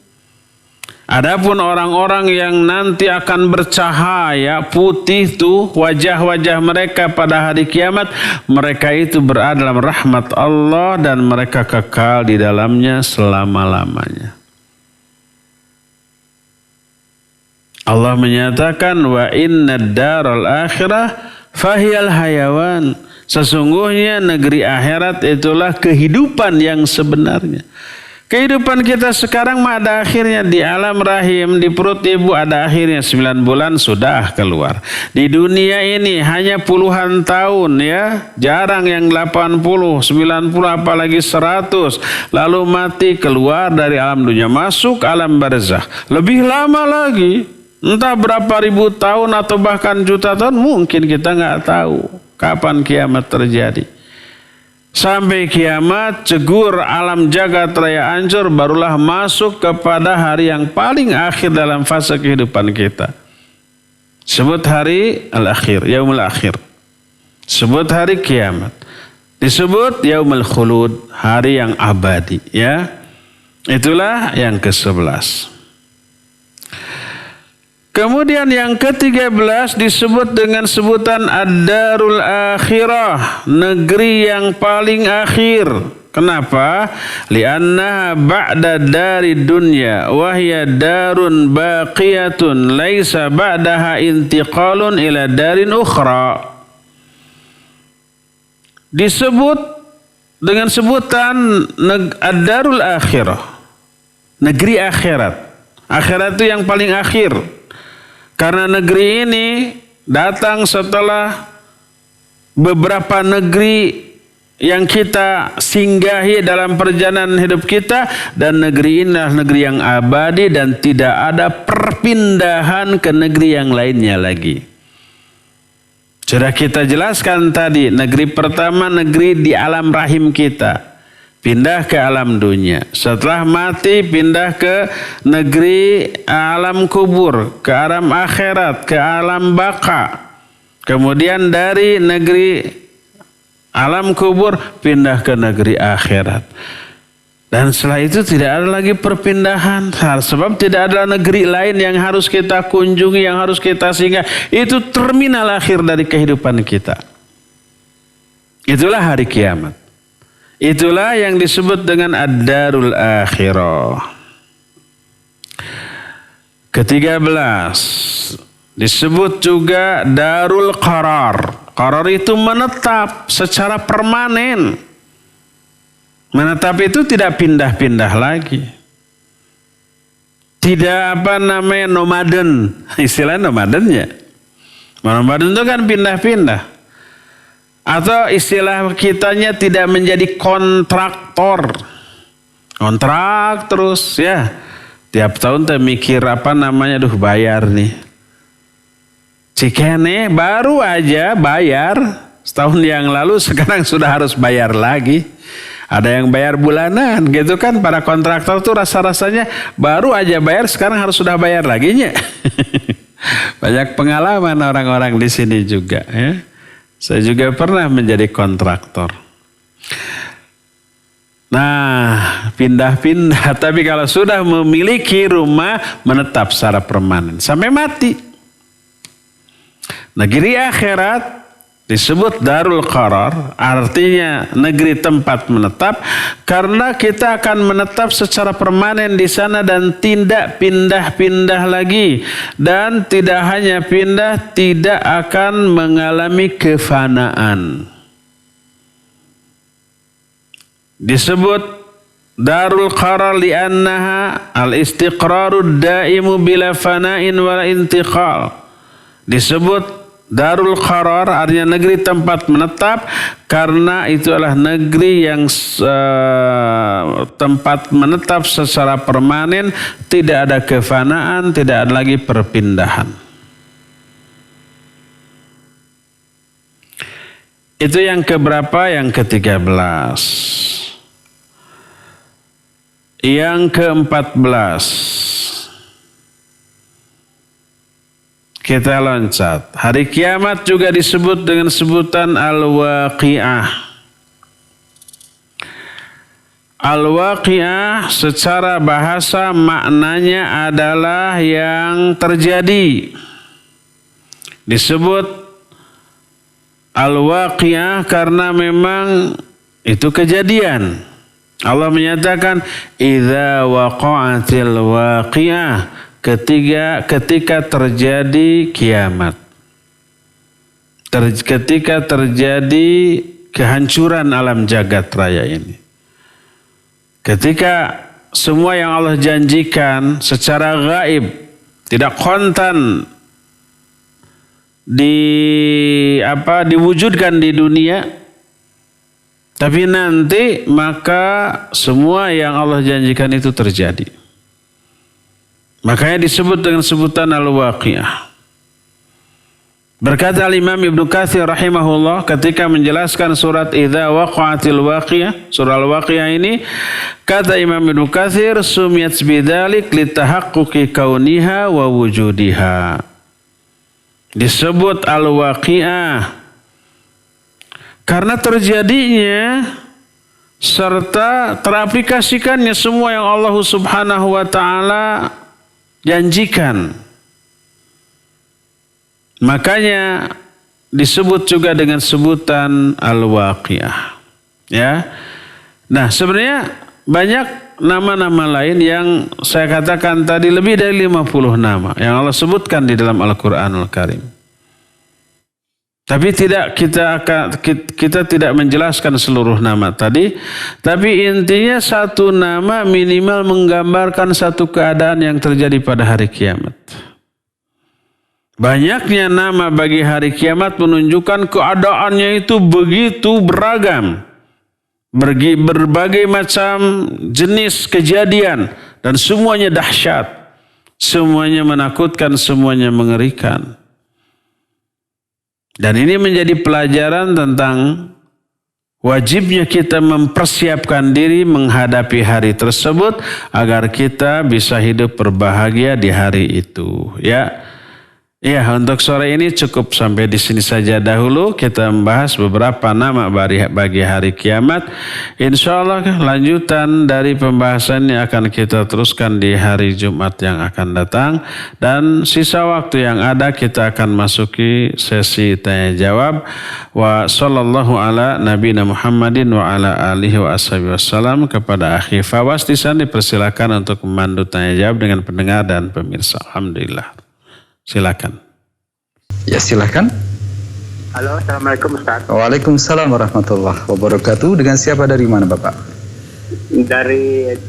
Adapun orang-orang yang nanti akan bercahaya putih tuh wajah-wajah mereka pada hari kiamat, mereka itu berada dalam rahmat Allah dan mereka kekal di dalamnya selama-lamanya. Allah menyatakan wa inna daral akhirah fahiyal hayawan. Sesungguhnya negeri akhirat itulah kehidupan yang sebenarnya. Kehidupan kita sekarang mah ada akhirnya, di alam rahim, di perut ibu ada akhirnya, 9 bulan sudah keluar. Di dunia ini hanya puluhan tahun ya, jarang yang 80, 90 apalagi 100. Lalu mati keluar dari alam dunia, masuk alam barzakh. Lebih lama lagi, entah berapa ribu tahun atau bahkan juta tahun, mungkin kita nggak tahu kapan kiamat terjadi. Sampai kiamat, cegur alam jagat raya hancur, barulah masuk kepada hari yang paling akhir dalam fase kehidupan kita. Sebut hari al-akhir, yaumul akhir. Sebut hari kiamat. Disebut yaumul khulud, hari yang abadi. Ya, itulah yang ke-11. Kemudian yang ke-13 disebut dengan sebutan ad-darul akhirah, negeri yang paling akhir. Kenapa? Lianna ba'da dari dunya wahya darun baqiyatun laisa ba'daha intiqalun ila darin ukhra. Disebut dengan sebutan ad-darul akhirah, negeri akhirat. Akhirat itu yang paling akhir. Karena negeri ini datang setelah beberapa negeri yang kita singgahi dalam perjalanan hidup kita, dan negeri ini adalah negeri yang abadi dan tidak ada perpindahan ke negeri yang lainnya lagi. Sudah kita jelaskan tadi, negeri pertama negeri di alam rahim kita. Pindah ke alam dunia. Setelah mati pindah ke negeri alam kubur, ke alam akhirat, ke alam baka. Kemudian dari negeri alam kubur pindah ke negeri akhirat. Dan setelah itu tidak ada lagi perpindahan. Sebab tidak ada negeri lain yang harus kita kunjungi, yang harus kita singgah. Itu terminal akhir dari kehidupan kita. Itulah hari kiamat. Itulah yang disebut dengan ad-darul akhirah. Ke-13 disebut juga darul qarar. Qarar itu menetap secara permanen. Menetap itu tidak pindah-pindah lagi. Tidak nomaden. Istilah nomadennya. Nomaden itu kan pindah-pindah. Atau istilah kitanya tidak menjadi kontraktor. Kontrak terus ya. Tiap tahun saya mikir bayar nih. Cikene baru aja bayar setahun yang lalu, sekarang sudah harus bayar lagi. Ada yang bayar bulanan gitu kan, para kontraktor tuh rasa-rasanya baru aja bayar, sekarang harus sudah bayar laginya. Banyak pengalaman orang-orang di sini juga ya. Saya juga pernah menjadi kontraktor. Nah, pindah-pindah. Tapi kalau sudah memiliki rumah, menetap secara permanen sampai mati. Negeri akhirat disebut darul qarar, artinya negeri tempat menetap, karena kita akan menetap secara permanen di sana dan tidak pindah-pindah lagi, dan tidak hanya pindah, tidak akan mengalami kefanaan. Disebut darul qarar li'annaha al-istiqrarud daimu bila fana'in wala intiqal. Disebut darul qarar artinya negeri tempat menetap, karena itu adalah negeri yang tempat menetap secara permanen, tidak ada kefanaan, tidak ada lagi perpindahan. Itu yang keberapa? Yang ke-13. Yang ke-14. Kita loncat. Hari kiamat juga disebut dengan sebutan al-waqi'ah. Al-waqi'ah secara bahasa maknanya adalah yang terjadi. Disebut al-waqi'ah karena memang itu kejadian. Allah menyatakan idza waqa'atil waqi'ah, ketika terjadi kiamat. Ketika terjadi kehancuran alam jagat raya ini. Ketika semua yang Allah janjikan secara gaib, tidak kontan diwujudkan di dunia, tapi nanti maka semua yang Allah janjikan itu terjadi. Makanya disebut dengan sebutan al-waqi'ah. Berkata Imam Ibnu Katsir rahimahullah ketika menjelaskan surat Idza waqa'atil waqi'ah, surah Al-Waqi'ah ini, kata Imam Ibnu Katsir sumiyat bidzalik litahaqquqi kauniha wa wujudiha. Disebut Al-Waqi'ah karena terjadinya serta teraplikasikannya semua yang Allah Subhanahu wa taala janjikan. Makanya disebut juga dengan sebutan al-waqi'ah. Ya. Nah, sebenarnya banyak nama-nama lain yang saya katakan tadi, lebih dari 50 nama yang Allah sebutkan di dalam Al-Qur'anul Karim. Tapi kita tidak menjelaskan seluruh nama tadi, tapi intinya satu nama minimal menggambarkan satu keadaan yang terjadi pada hari kiamat. Banyaknya nama bagi hari kiamat menunjukkan keadaannya itu begitu beragam. Berbagai macam jenis kejadian dan semuanya dahsyat. Semuanya menakutkan, semuanya mengerikan. Dan ini menjadi pelajaran tentang wajibnya kita mempersiapkan diri menghadapi hari tersebut agar kita bisa hidup berbahagia di hari itu. Ya, untuk sore ini cukup sampai di sini saja dahulu. Kita membahas beberapa nama bagi hari kiamat. Insya Allah lanjutan dari pembahasan ini akan kita teruskan di hari Jumat yang akan datang. Dan sisa waktu yang ada kita akan masuki sesi tanya jawab. Wa sallallahu ala nabiyina Muhammadin wa ala alihi wa ashabihi wassalam. Kepada akhi Fawaz Tisan dipersilakan untuk memandu tanya jawab dengan pendengar dan pemirsa. Alhamdulillah. Silakan. Ya, silakan. Halo, assalamualaikum Ustaz. Waalaikumsalam warahmatullahi wabarakatuh. Dengan siapa, dari mana Bapak?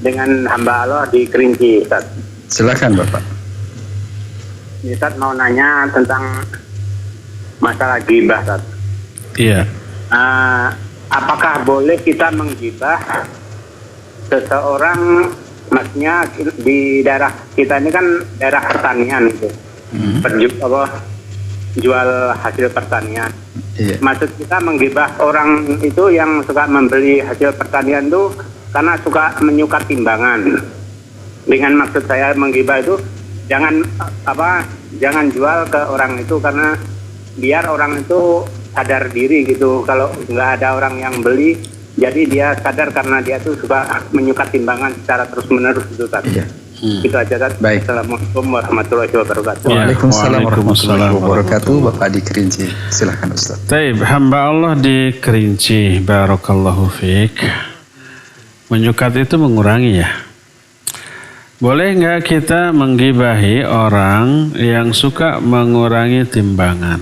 Dengan hamba Allah di Kerinci, Ustaz. Silakan Bapak. Ustaz mau nanya tentang masalah ghibah, Ustaz. Iya. Apakah boleh kita menggibah seseorang, maksudnya di daerah kita ini kan daerah pertanian gitu. Jual hasil pertanian. Iya. Maksud kita menggibah orang itu yang suka membeli hasil pertanian itu karena suka menyukat timbangan. Dengan maksud saya menggibah itu jangan jual ke orang itu, karena biar orang itu sadar diri gitu. Kalau nggak ada orang yang beli, jadi dia sadar karena dia tuh suka menyukat timbangan secara terus menerus gitu kan. Iya. Itu aja kan. Baik. Assalamualaikum warahmatullahi wabarakatuh. Waalaikumsalam warahmatullahi wabarakatuh. Bapak di Kerinci, silakan Ustaz. Taib, hamba Allah di Kerinci, barakallahu fiik. Menyukat itu mengurangi ya. Boleh nggak kita menggibahi orang yang suka mengurangi timbangan?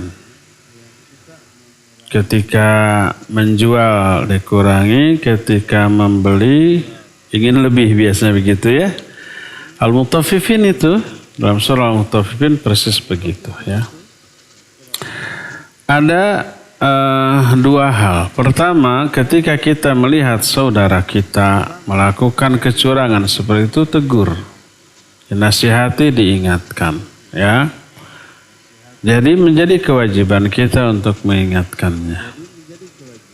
Ketika menjual dikurangi, ketika membeli ingin lebih, biasanya begitu ya. Al-Mutaffifin itu dalam surah Al-Mutaffifin persis begitu ya. Ada dua hal. Pertama, ketika kita melihat saudara kita melakukan kecurangan seperti itu, tegur, dinasihati, diingatkan ya. Jadi menjadi kewajiban kita untuk mengingatkannya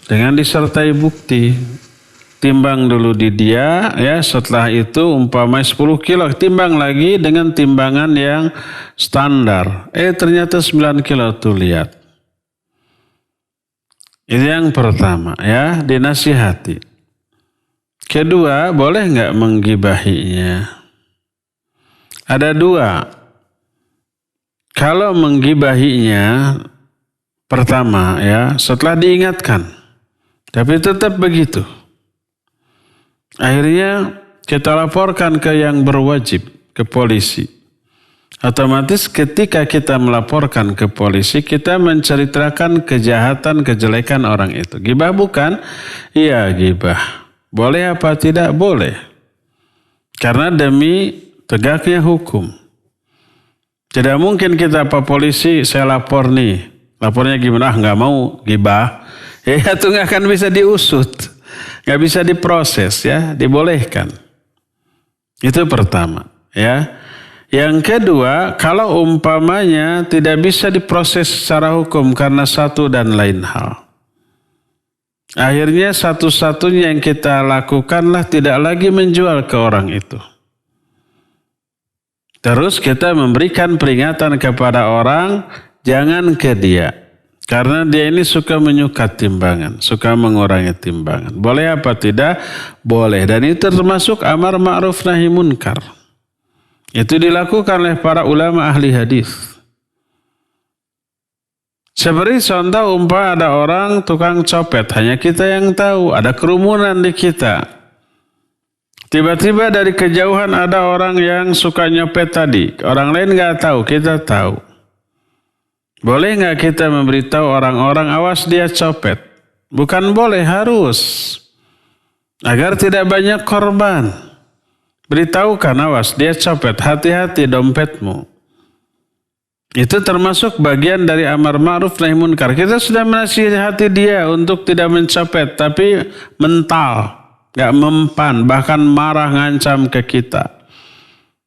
dengan disertai bukti. Timbang dulu di dia ya, setelah itu umpamanya 10 kilo, timbang lagi dengan timbangan yang standar. Ternyata 9 kilo tuh, lihat. Itu yang pertama ya, dinasihati. Kedua, boleh nggak menggibahinya? Ada dua. Kalau menggibahinya, pertama ya, setelah diingatkan, tapi tetap begitu. Akhirnya kita laporkan ke yang berwajib, ke polisi. Otomatis ketika kita melaporkan ke polisi, kita menceritakan kejahatan, kejelekan orang itu. Gibah bukan? Iya, gibah. Boleh apa tidak? Boleh. Karena demi tegaknya hukum. Tidak mungkin kita, Pak Polisi, saya lapor nih. Lapornya gimana? Nggak mau gibah. Ya itu nggak akan bisa diusut. Nggak bisa diproses ya. Dibolehkan. Itu pertama ya. Yang kedua, kalau umpamanya tidak bisa diproses secara hukum karena satu dan lain hal. Akhirnya satu-satunya yang kita lakukanlah tidak lagi menjual ke orang itu. Terus kita memberikan peringatan kepada orang, jangan ke dia. Karena dia ini suka menyukat timbangan, suka mengurangi timbangan. Boleh apa tidak? Boleh. Dan itu termasuk amar ma'ruf nahi munkar. Itu dilakukan oleh para ulama ahli hadis. Seperti contoh ada orang tukang copet, hanya kita yang tahu, ada kerumunan di kita. Tiba-tiba dari kejauhan ada orang yang suka nyopet tadi, orang lain nggak tahu, kita tahu. Boleh nggak kita memberitahu orang-orang awas dia copet? Bukan boleh, harus. Agar tidak banyak korban. Beritahukan awas dia copet, hati-hati dompetmu. Itu termasuk bagian dari amar ma'ruf nahi munkar. Kita sudah menasihati dia untuk tidak mencopet, tapi mental, gak mempan, bahkan marah ngancam ke kita.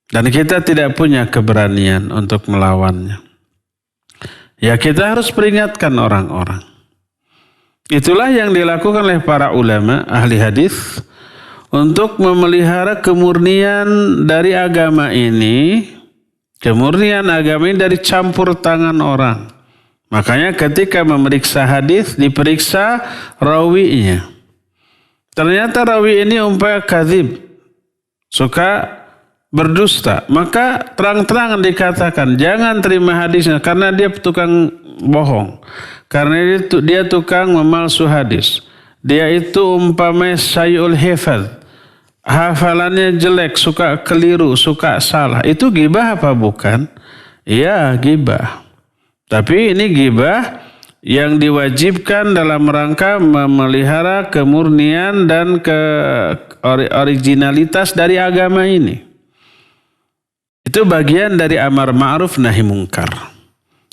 Dan kita tidak punya keberanian untuk melawannya. Ya kita harus peringatkan orang-orang. Itulah yang dilakukan oleh para ulama ahli hadis untuk memelihara kemurnian dari agama ini. Kemurnian agama ini dari campur tangan orang. Makanya ketika memeriksa hadis diperiksa rawinya. Ternyata rawi ini umpamanya kadzib, suka berdusta, maka terang-terangan dikatakan jangan terima hadisnya karena dia tukang bohong. Karena dia tukang memalsu hadis. Dia itu umpamanya sayyul hifadz. Hafalannya jelek, suka keliru, suka salah. Itu ghibah apa bukan? Iya, ghibah. Tapi ini ghibah yang diwajibkan dalam rangka memelihara kemurnian dan originalitas dari agama ini. Itu bagian dari amar ma'ruf nahi munkar.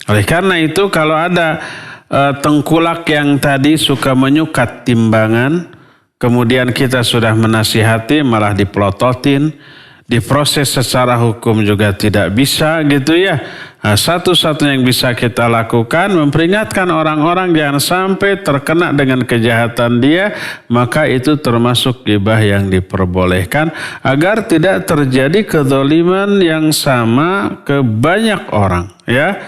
Oleh karena itu kalau ada tengkulak yang tadi suka menyukat timbangan, kemudian kita sudah menasihati malah dipelototin, diproses secara hukum juga tidak bisa gitu ya. Nah, satu-satunya yang bisa kita lakukan memperingatkan orang-orang jangan sampai terkena dengan kejahatan dia, maka itu termasuk ghibah yang diperbolehkan agar tidak terjadi kezaliman yang sama ke banyak orang ya.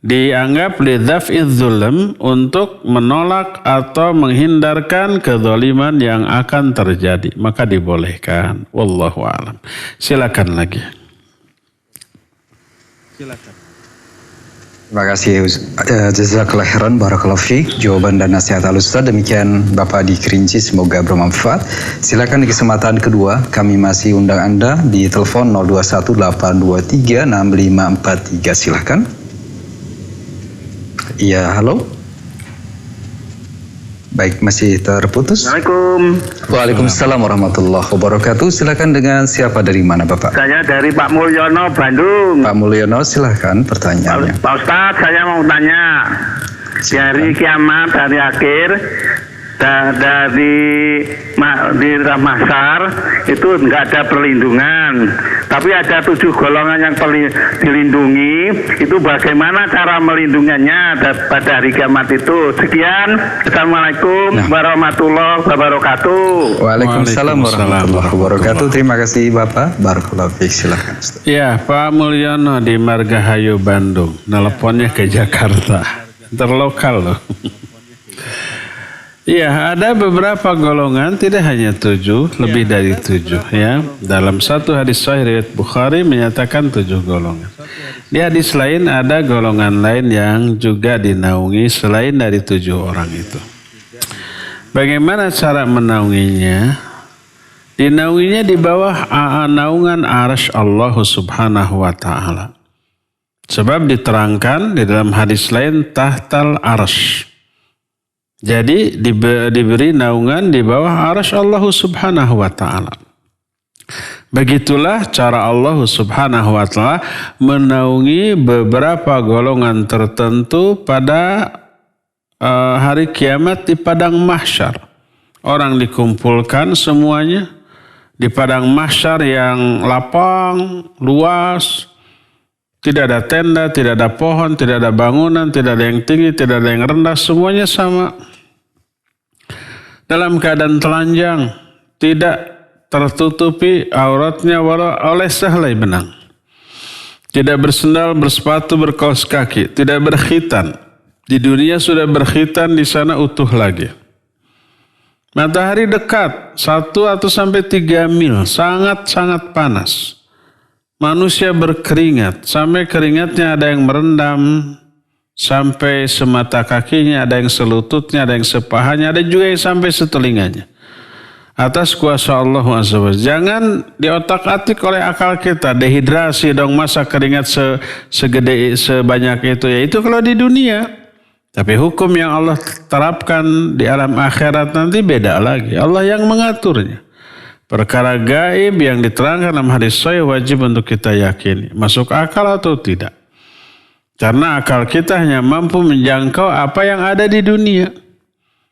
Dianggap lidaf'iz zulm untuk menolak atau menghindarkan kezaliman yang akan terjadi, maka dibolehkan. Wallahu a'lam. Silakan lagi. Silakan. Terima kasih jazakallahu khairan, barakallahu fiik. Jawaban dan nasihat Al-Ustaz demikian Bapak di Kerinci, semoga bermanfaat. Silakan di kesempatan kedua kami masih undang Anda di telepon 0218236543. Silakan. Iya, halo. Baik, masih terputus. Assalamualaikum. Waalaikumsalam warahmatullahi wabarakatuh. Silakan, dengan siapa, dari mana Bapak? Saya dari Pak Mulyono, Bandung. Pak Mulyono, silakan pertanyaannya. Pak Ustadz, saya mau tanya. Di hari kiamat, hari akhir, di Mahsyar itu enggak ada perlindungan, tapi ada 7 golongan yang dilindungi. Itu bagaimana cara melindungannya pada hari kiamat itu? Sekian. Assalamualaikum warahmatullahi wabarakatuh. Waalaikumsalam warahmatullahi wabarakatuh. Terima kasih Bapak. Barakallahu fiik. Silakan. Ya, Pak Mulyono di Margahayu, Bandung. Nelponnya ke Jakarta. Terlokal loh. Iya, ada beberapa golongan, tidak hanya 7, lebih dari 7 ya. Dalam satu hadis sahih riwayat Bukhari menyatakan 7 golongan. Di hadis lain ada golongan lain yang juga dinaungi selain dari 7 orang itu. Bagaimana cara menaunginya? Dinaunginya di bawah naungan arsy Allah Subhanahu wa taala. Sebab diterangkan di dalam hadis lain tahtal arsy. Jadi diberi naungan di bawah arsy Allah Subhanahu wa taala. Begitulah cara Allah Subhanahu wa taala menaungi beberapa golongan tertentu pada hari kiamat di padang mahsyar. Orang dikumpulkan semuanya di padang mahsyar yang lapang, luas. Tidak ada tenda, tidak ada pohon, tidak ada bangunan, tidak ada yang tinggi, tidak ada yang rendah, semuanya sama. Dalam keadaan telanjang, tidak tertutupi auratnya oleh sehelai benang. Tidak bersendal, bersepatu, berkaos kaki, tidak berkhitan. Di dunia sudah berkhitan, di sana utuh lagi. Matahari dekat, 1 atau sampai 3 mil, sangat-sangat panas. Manusia berkeringat, sampai keringatnya ada yang merendam, sampai semata kakinya, ada yang selututnya, ada yang sepahanya, ada juga yang sampai setelinganya. Atas kuasa Allah SWT. Jangan diotak-atik oleh akal kita, dehidrasi dong, masa keringat segede sebanyak itu. Ya itu kalau di dunia. Tapi hukum yang Allah terapkan di alam akhirat nanti beda lagi. Allah yang mengaturnya. Perkara gaib yang diterangkan dalam hadis sahih wajib untuk kita yakini. Masuk akal atau tidak. Karena akal kita hanya mampu menjangkau apa yang ada di dunia.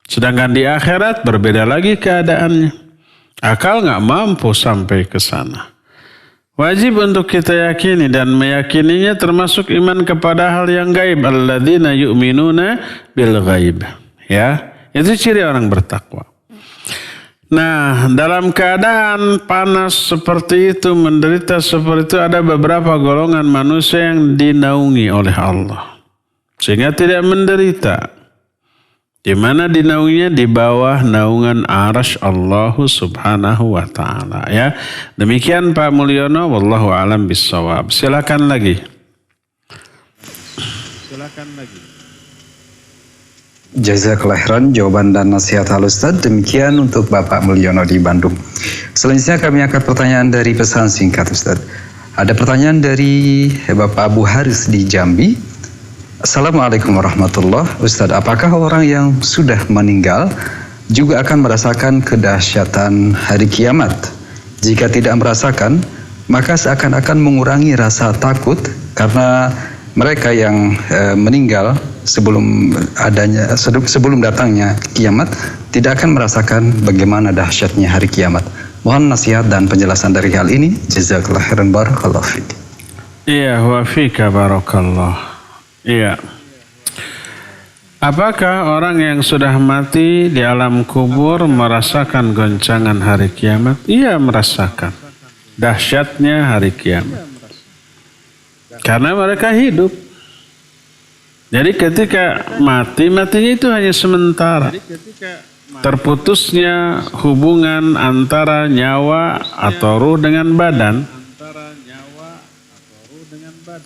Sedangkan di akhirat berbeda lagi keadaannya. Akal nggak mampu sampai ke sana. Wajib untuk kita yakini dan meyakininya termasuk iman kepada hal yang gaib. Alladzina yu'minuna bil ghaib. Ya, itu ciri orang bertakwa. Nah, dalam keadaan panas seperti itu, menderita seperti itu, ada beberapa golongan manusia yang dinaungi oleh Allah. Sehingga tidak menderita. Di mana dinaunginya? Di bawah naungan arsy Allah Subhanahu wa ta'ala. Ya. Demikian Pak Mulyono, wallahu a'lam bissawab. Silakan lagi. Jazakallah khairan jawaban dan nasihat Al-Ustaz. Demikian untuk Bapak Mulyono di Bandung. Selanjutnya kami angkat pertanyaan dari pesan singkat Ustaz. Ada pertanyaan dari Bapak Abu Haris di Jambi. Assalamualaikum warahmatullahi wabarakatuh. Ustaz, apakah orang yang sudah meninggal juga akan merasakan kedahsyatan hari kiamat? Jika tidak merasakan, maka seakan-akan mengurangi rasa takut karena mereka yang meninggal sebelum datangnya kiamat tidak akan merasakan bagaimana dahsyatnya hari kiamat. Mohon nasihat dan penjelasan dari hal ini. Jazakallahu khairan barakallahu fiik. Iya, wa fika barakallah. Iya. Apakah orang yang sudah mati di alam kubur merasakan goncangan hari kiamat? Iya, merasakan dahsyatnya hari kiamat. Karena mereka hidup. Jadi ketika matinya itu hanya sementara. Terputusnya hubungan antara nyawa atau ruh dengan badan.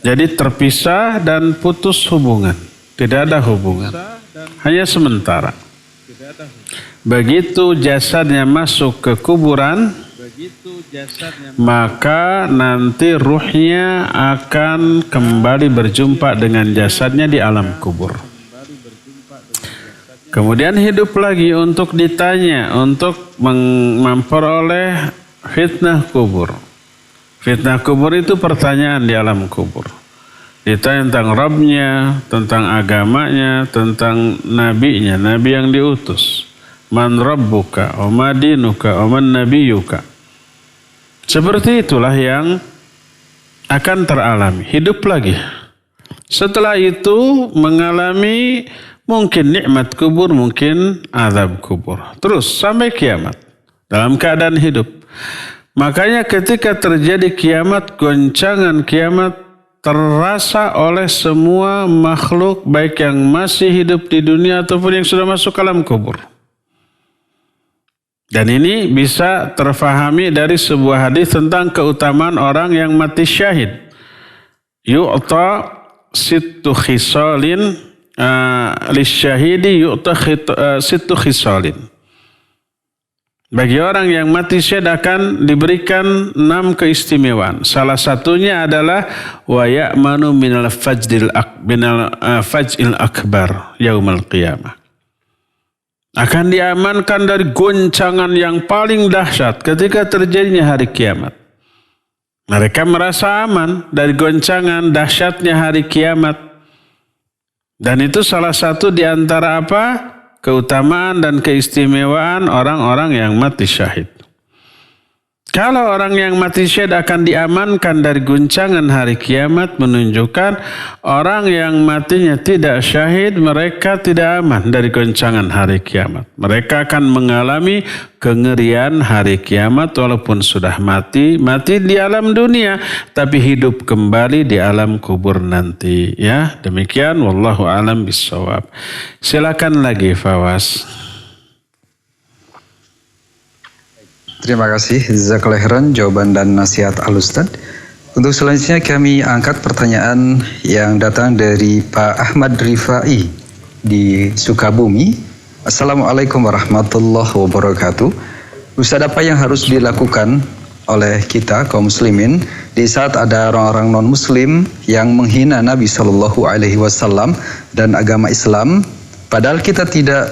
Jadi terpisah dan putus hubungan. Tidak ada hubungan. Hanya sementara. Begitu jasadnya masuk ke kuburan, maka nanti ruhnya akan kembali berjumpa dengan jasadnya di alam kubur. Kemudian hidup lagi untuk ditanya, untuk memperoleh fitnah kubur. Fitnah kubur itu pertanyaan di alam kubur. Ditanya tentang Rabbnya, tentang agamanya, tentang nabinya, nabi yang diutus. Man rabbuka, wa ma dinuka, wa man nabiyuka. Seperti itulah yang akan teralami. Hidup lagi. Setelah itu mengalami mungkin nikmat kubur, mungkin azab kubur. Terus sampai kiamat. Dalam keadaan hidup. Makanya ketika terjadi kiamat, goncangan kiamat terasa oleh semua makhluk baik yang masih hidup di dunia ataupun yang sudah masuk ke alam kubur. Dan ini bisa terfahami dari sebuah hadis tentang keutamaan orang yang mati syahid. Yu'ta sittu khisalin lisyahidi yu'ta sittu khisalin. Bagi orang yang mati syahid akan diberikan 6 keistimewaan. Salah satunya adalah wa ya'manu minal faj'il akbar yaumil qiyamah. Akan diamankan dari goncangan yang paling dahsyat ketika terjadinya hari kiamat. Mereka merasa aman dari goncangan dahsyatnya hari kiamat. Dan itu salah satu di antara apa? Keutamaan dan keistimewaan orang-orang yang mati syahid. Kalau orang yang mati syahid akan diamankan dari guncangan hari kiamat, menunjukkan orang yang matinya tidak syahid, mereka tidak aman dari guncangan hari kiamat. Mereka akan mengalami kengerian hari kiamat walaupun sudah mati di alam dunia, tapi hidup kembali di alam kubur nanti. Ya, demikian wallahu a'lam bissawab. Silakan lagi Fawaz. Terima kasih jazakallahu khairan jawaban dan nasihat Al-Ustaz. Untuk selanjutnya kami angkat pertanyaan yang datang dari Pak Ahmad Rifai di Sukabumi. Assalamualaikum warahmatullahi wabarakatuh. Ustaz, apa yang harus dilakukan oleh kita kaum muslimin di saat ada orang-orang non-muslim yang menghina Nabi SAW dan agama Islam, padahal kita tidak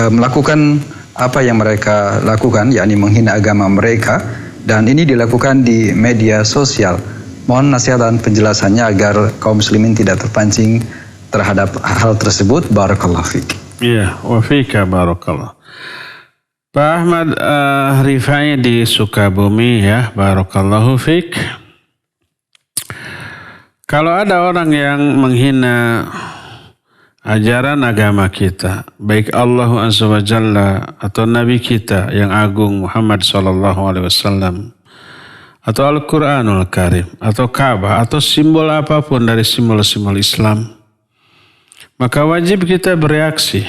melakukan apa yang mereka lakukan, yakni menghina agama mereka, dan ini dilakukan di media sosial. Mohon nasihat dan penjelasannya agar kaum muslimin tidak terpancing terhadap hal tersebut. Barakallahu fiik. Iya, wa fika barakallah. Pak Ahmad Rifai di Sukabumi, ya, barakallahu fiik. Kalau ada orang yang menghina ajaran agama kita, baik Allah Azza wa Jalla atau Nabi kita yang agung Muhammad SAW, atau Al-Quranul Karim, atau Ka'bah, atau simbol apapun dari simbol-simbol Islam, maka wajib kita bereaksi.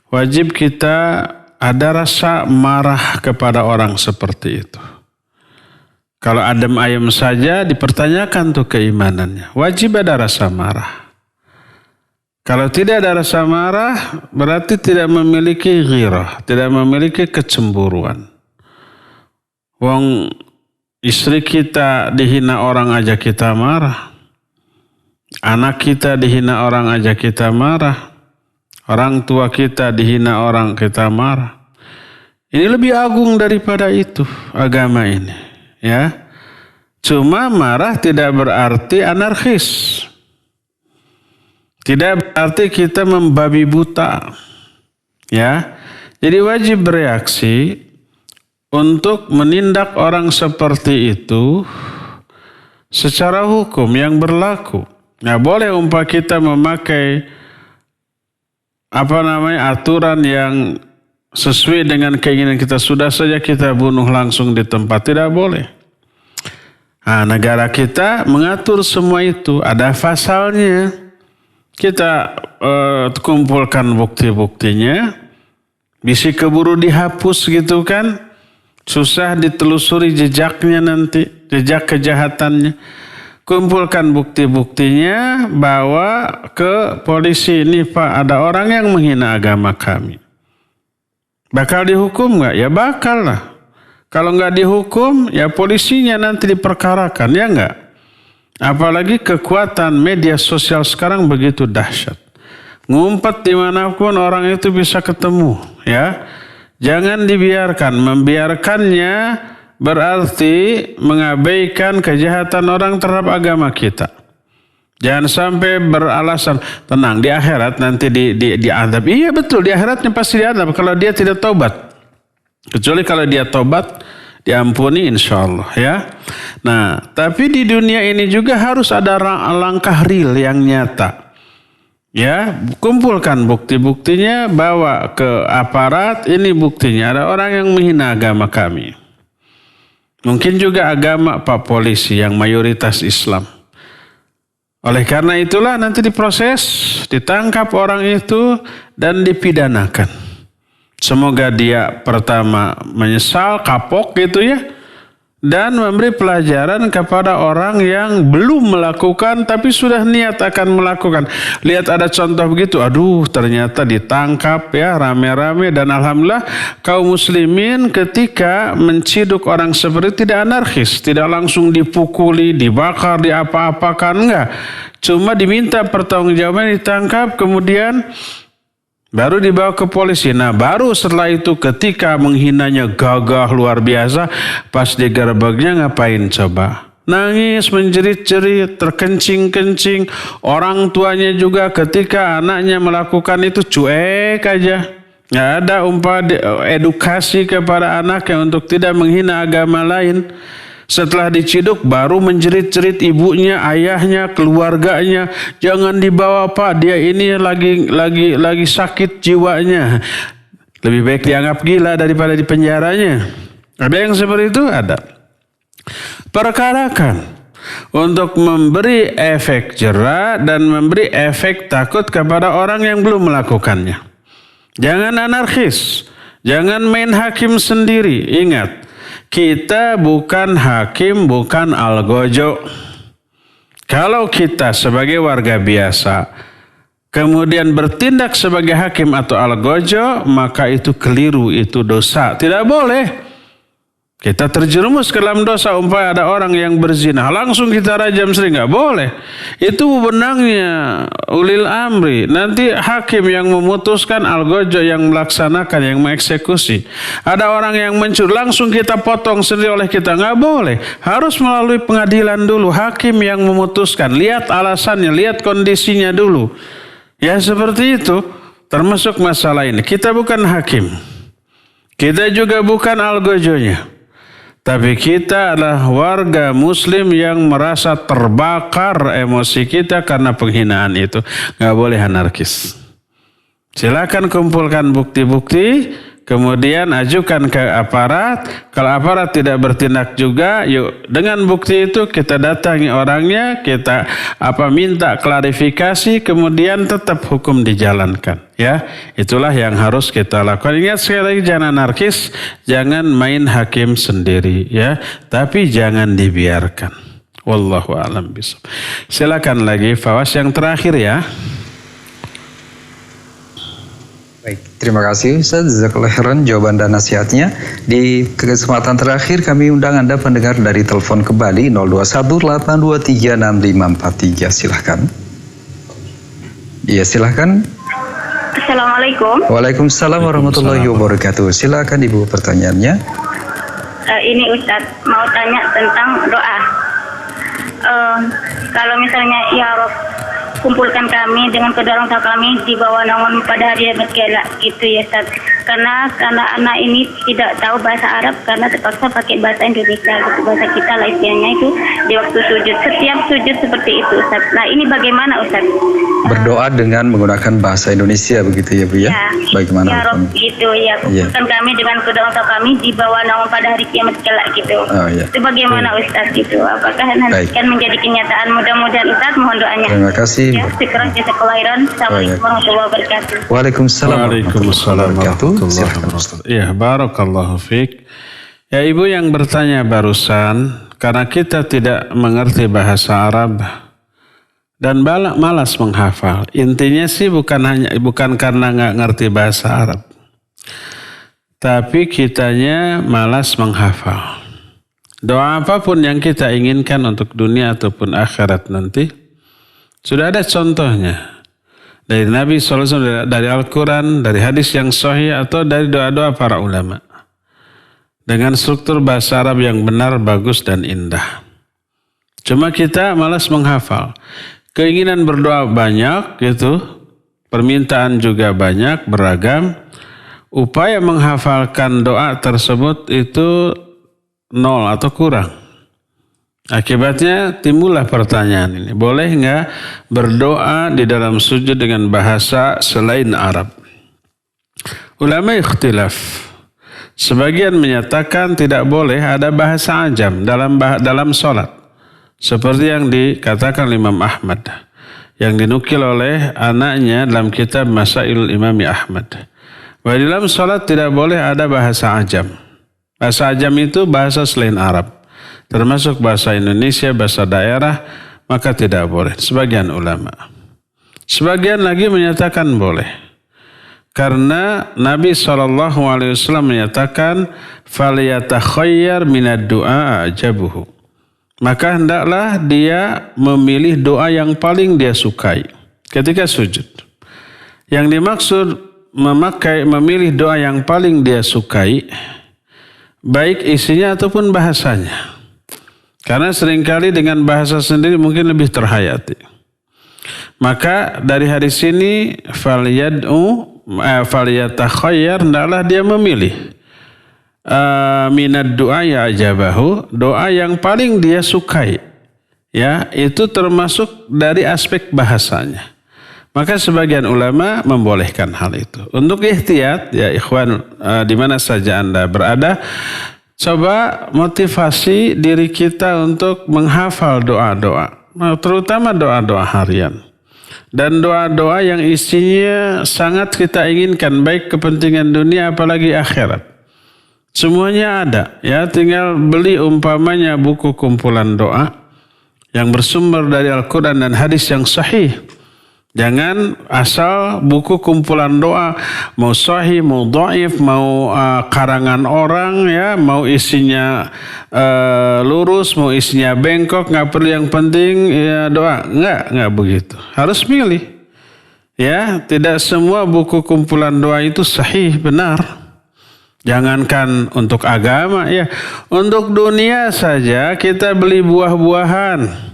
Wajib kita ada rasa marah kepada orang seperti itu. Kalau adem ayem saja dipertanyakan tuh keimanannya, wajib ada rasa marah. Kalau tidak ada rasa marah, berarti tidak memiliki ghirah, tidak memiliki kecemburuan. Wong istri kita dihina orang aja kita marah. Anak kita dihina orang aja kita marah. Orang tua kita dihina orang kita marah. Ini lebih agung daripada itu agama ini, ya. Cuma marah tidak berarti anarkis. Tidak berarti kita membabi buta. Ya. Jadi wajib bereaksi untuk menindak orang seperti itu secara hukum yang berlaku. Nah, boleh umpah kita memakai aturan yang sesuai dengan keinginan kita, sudah saja kita bunuh langsung di tempat, tidak boleh. Nah, negara kita mengatur semua itu, ada pasalnya. Kita kumpulkan bukti-buktinya, bisa keburu dihapus gitu kan, susah ditelusuri jejaknya nanti, jejak kejahatannya. Kumpulkan bukti-buktinya, bawa ke polisi, ini Pak ada orang yang menghina agama kami. Bakal dihukum nggak? Ya bakal lah. Kalau nggak dihukum, ya polisinya nanti diperkarakan, ya nggak? Apalagi kekuatan media sosial sekarang begitu dahsyat. Ngumpet dimanapun orang itu bisa ketemu, ya. Jangan dibiarkan. Membiarkannya berarti mengabaikan kejahatan orang terhadap agama kita. Jangan sampai beralasan, tenang di akhirat nanti diadab. Iya betul, di akhiratnya pasti diadab kalau dia tidak taubat. Kecuali kalau dia taubat, diampuni insya Allah, ya. Nah, tapi di dunia ini juga harus ada langkah real yang nyata. Ya, kumpulkan bukti-buktinya, bawa ke aparat, ini buktinya ada orang yang menghina agama kami. Mungkin juga agama Pak Polisi yang mayoritas Islam. Oleh karena itulah nanti diproses, ditangkap orang itu dan dipidanakan. Semoga dia pertama menyesal, kapok gitu ya. Dan memberi pelajaran kepada orang yang belum melakukan tapi sudah niat akan melakukan. Lihat ada contoh begitu, aduh ternyata ditangkap ya rame-rame. Dan alhamdulillah kaum muslimin ketika menciduk orang seperti tidak anarkis. Tidak langsung dipukuli, dibakar, diapa-apakan, enggak. Cuma diminta pertanggungjawaban, ditangkap kemudian baru dibawa ke polisi. Nah baru setelah itu ketika menghinanya gagah luar biasa, pas digerebeknya ngapain coba? Nangis, menjerit-jerit, terkencing-kencing. Orang tuanya juga ketika anaknya melakukan itu cuek aja. Nggak ada edukasi kepada anaknya untuk tidak menghina agama lain. Setelah diciduk baru menjerit-jerit ibunya, ayahnya, keluarganya. Jangan dibawa Pak, dia ini lagi sakit jiwanya. Lebih baik dianggap gila daripada di penjaranya. Ada yang seperti itu? Ada. Perkarakan untuk memberi efek jera dan memberi efek takut kepada orang yang belum melakukannya. Jangan anarkis, jangan main hakim sendiri. Ingat, kita bukan hakim, bukan algojo. Kalau kita sebagai warga biasa kemudian bertindak sebagai hakim atau algojo, maka itu keliru, itu dosa. Tidak boleh. Kita terjerumus ke dalam dosa. Umpamanya ada orang yang berzina, langsung kita rajam sering, nggak boleh. Itu wewenangnya ulil amri. Nanti hakim yang memutuskan, algojo yang melaksanakan, yang mengeksekusi. Ada orang yang mencuri, langsung kita potong sendiri oleh kita, nggak boleh. Harus melalui pengadilan dulu. Hakim yang memutuskan, lihat alasannya, lihat kondisinya dulu. Ya seperti itu. Termasuk masalah ini. Kita bukan hakim. Kita juga bukan algojonya. Tapi kita adalah warga muslim yang merasa terbakar emosi kita karena penghinaan itu. Nggak boleh anarkis. Silakan kumpulkan bukti-bukti, kemudian ajukan ke aparat. Kalau aparat tidak bertindak juga, yuk dengan bukti itu kita datangi orangnya, kita minta klarifikasi, kemudian tetap hukum dijalankan. Ya, itulah yang harus kita lakukan. Ingat sekali lagi, jangan anarkis, jangan main hakim sendiri, ya. Tapi jangan dibiarkan. Wallahu a'lam bishawab. Silakan lagi Fawas yang terakhir ya. Baik, terima kasih Ustaz Jazakallahu khairan jawaban dan nasihatnya. Di kesempatan terakhir kami undang Anda pendengar dari telepon kembali 0218236543. Silahkan. Iya silahkan. Assalamualaikum. Waalaikumsalam warahmatullahi wabarakatuh. Silakan Ibu pertanyaannya. Ini Ustadz mau tanya tentang doa. Kalau misalnya ya Rob, kumpulkan kami dengan kedua orang tua kami di bawah naungan pada hari Kiamat gitu ya Ustaz. Karena anak ini tidak tahu bahasa Arab karena terpaksa pakai bahasa Indonesia gitu, bahasa kita lah istilahnya itu di waktu sujud. Setiap sujud seperti itu Ustaz. Nah ini bagaimana Ustaz? Berdoa dengan menggunakan bahasa Indonesia begitu ya Bu ya? Bagaimana? Ya Rob gitu ya. Kumpulkan kami dengan kedua orang tua kami di bawah naungan pada hari kiamat kelak gitu. Itu bagaimana Ustaz gitu? Apakah nanti akan menjadi kenyataan? Mudah-mudahan Ustaz, mohon doanya. Terima kasih. Ya, syukur jazakallahu khairan. Assalamualaikum warahmatullahi wabarakatuh. Waalaikumsalam warahmatullahi wabarakatuh. Ya, barakallahu fiik. Ya Ibu yang bertanya barusan, karena kita tidak mengerti bahasa Arab dan malas menghafal. Intinya sih bukan karena nggak ngerti bahasa Arab, tapi kitanya malas menghafal. Doa apapun yang kita inginkan untuk dunia ataupun akhirat nanti, sudah ada contohnya. Dari Nabi SAW, dari Al-Quran, dari hadis yang sahih, atau dari doa-doa para ulama. Dengan struktur bahasa Arab yang benar, bagus, dan indah. Cuma kita malas menghafal. Keinginan berdoa banyak, gitu. Permintaan juga banyak, beragam. Upaya menghafalkan doa tersebut itu nol atau kurang. Akibatnya timbullah pertanyaan ini. Boleh enggak berdoa di dalam sujud dengan bahasa selain Arab? Ulama ikhtilaf. Sebagian menyatakan tidak boleh ada bahasa ajam dalam sholat. Seperti yang dikatakan Imam Ahmad. Yang dinukil oleh anaknya dalam kitab Masailul Imami Ahmad. Bahwa di dalam sholat tidak boleh ada bahasa ajam. Bahasa ajam itu bahasa selain Arab. Termasuk bahasa Indonesia, bahasa daerah, maka tidak boleh. Sebagian ulama. Sebagian lagi menyatakan boleh. Karena Nabi SAW menyatakan, فَلْيَتَخَيَّرْ مِنَ الدُّعَاءَ أَعْجَبُهُ. Maka hendaklah dia memilih doa yang paling dia sukai ketika sujud. Yang dimaksud memilih doa yang paling dia sukai, baik isinya ataupun bahasanya. Karena seringkali dengan bahasa sendiri mungkin lebih terhayati. Maka dari hadis ini falyatakhayyar, hendaklah dia memilih minad doa ya ajabahu, doa yang paling dia sukai. Ya, itu termasuk dari aspek bahasanya. Maka sebagian ulama membolehkan hal itu. Untuk ihtiyat, ya ikhwan, di mana saja Anda berada, coba motivasi diri kita untuk menghafal doa-doa, terutama doa-doa harian. Dan doa-doa yang isinya sangat kita inginkan, baik kepentingan dunia apalagi akhirat. Semuanya ada, ya tinggal beli umpamanya buku kumpulan doa yang bersumber dari Al-Quran dan hadis yang sahih. Jangan asal buku kumpulan doa, mau sahih, mau dhaif, mau karangan orang, ya, mau isinya lurus, mau isinya bengkok, nggak perlu, yang penting ya doa. Nggak begitu. Harus milih. Ya, tidak semua buku kumpulan doa itu sahih, benar. Jangankan untuk agama, ya, untuk dunia saja kita beli buah-buahan.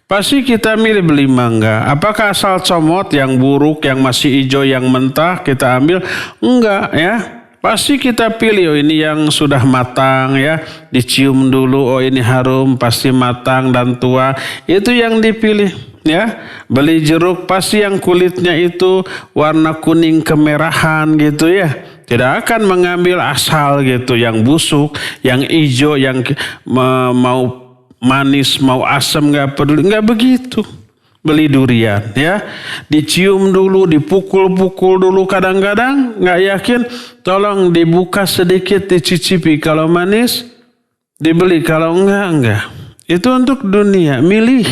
Pasti kita milih beli mangga. Apakah asal comot yang buruk, yang masih hijau, yang mentah kita ambil? Enggak, ya. Pasti kita pilih, oh ini yang sudah matang, ya. Dicium dulu, oh ini harum, pasti matang dan tua. Itu yang dipilih, ya. Beli jeruk pasti yang kulitnya itu warna kuning kemerahan gitu, ya. Tidak akan mengambil asal gitu, yang busuk, yang hijau, yang mau manis, mau asam, nggak peduli, nggak begitu. Beli durian, ya, dicium dulu, dipukul-pukul dulu, kadang-kadang nggak yakin, tolong dibuka sedikit, dicicipi, kalau manis dibeli, kalau enggak. Itu untuk dunia, milih.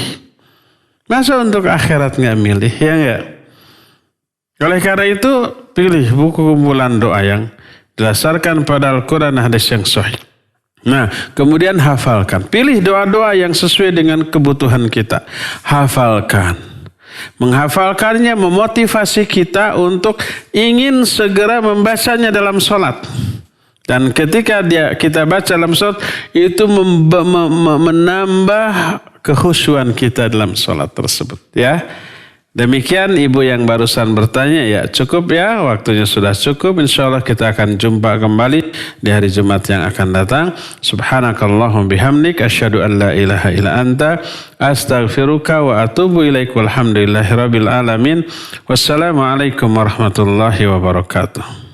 Masa untuk akhirat nggak milih, ya enggak? Oleh karena itu pilih buku kumpulan doa yang didasarkan pada Al-Quran dan hadis yang sahih. Nah, kemudian hafalkan. Pilih doa-doa yang sesuai dengan kebutuhan kita. Hafalkan. Menghafalkannya memotivasi kita untuk ingin segera membacanya dalam sholat. Dan ketika kita baca dalam sholat, itu menambah kekhusyuan kita dalam sholat tersebut. Ya. Demikian ibu yang barusan bertanya, ya cukup ya, waktunya sudah cukup. Insyaallah kita akan jumpa kembali di hari Jumat yang akan datang. Subhanakallahumma bihamdik asyhadu an la ilaha illa anta astaghfiruka wa atubu ilaik. Walhamdulillahirabbil alamin. Wassalamualaikum warahmatullahi wabarakatuh.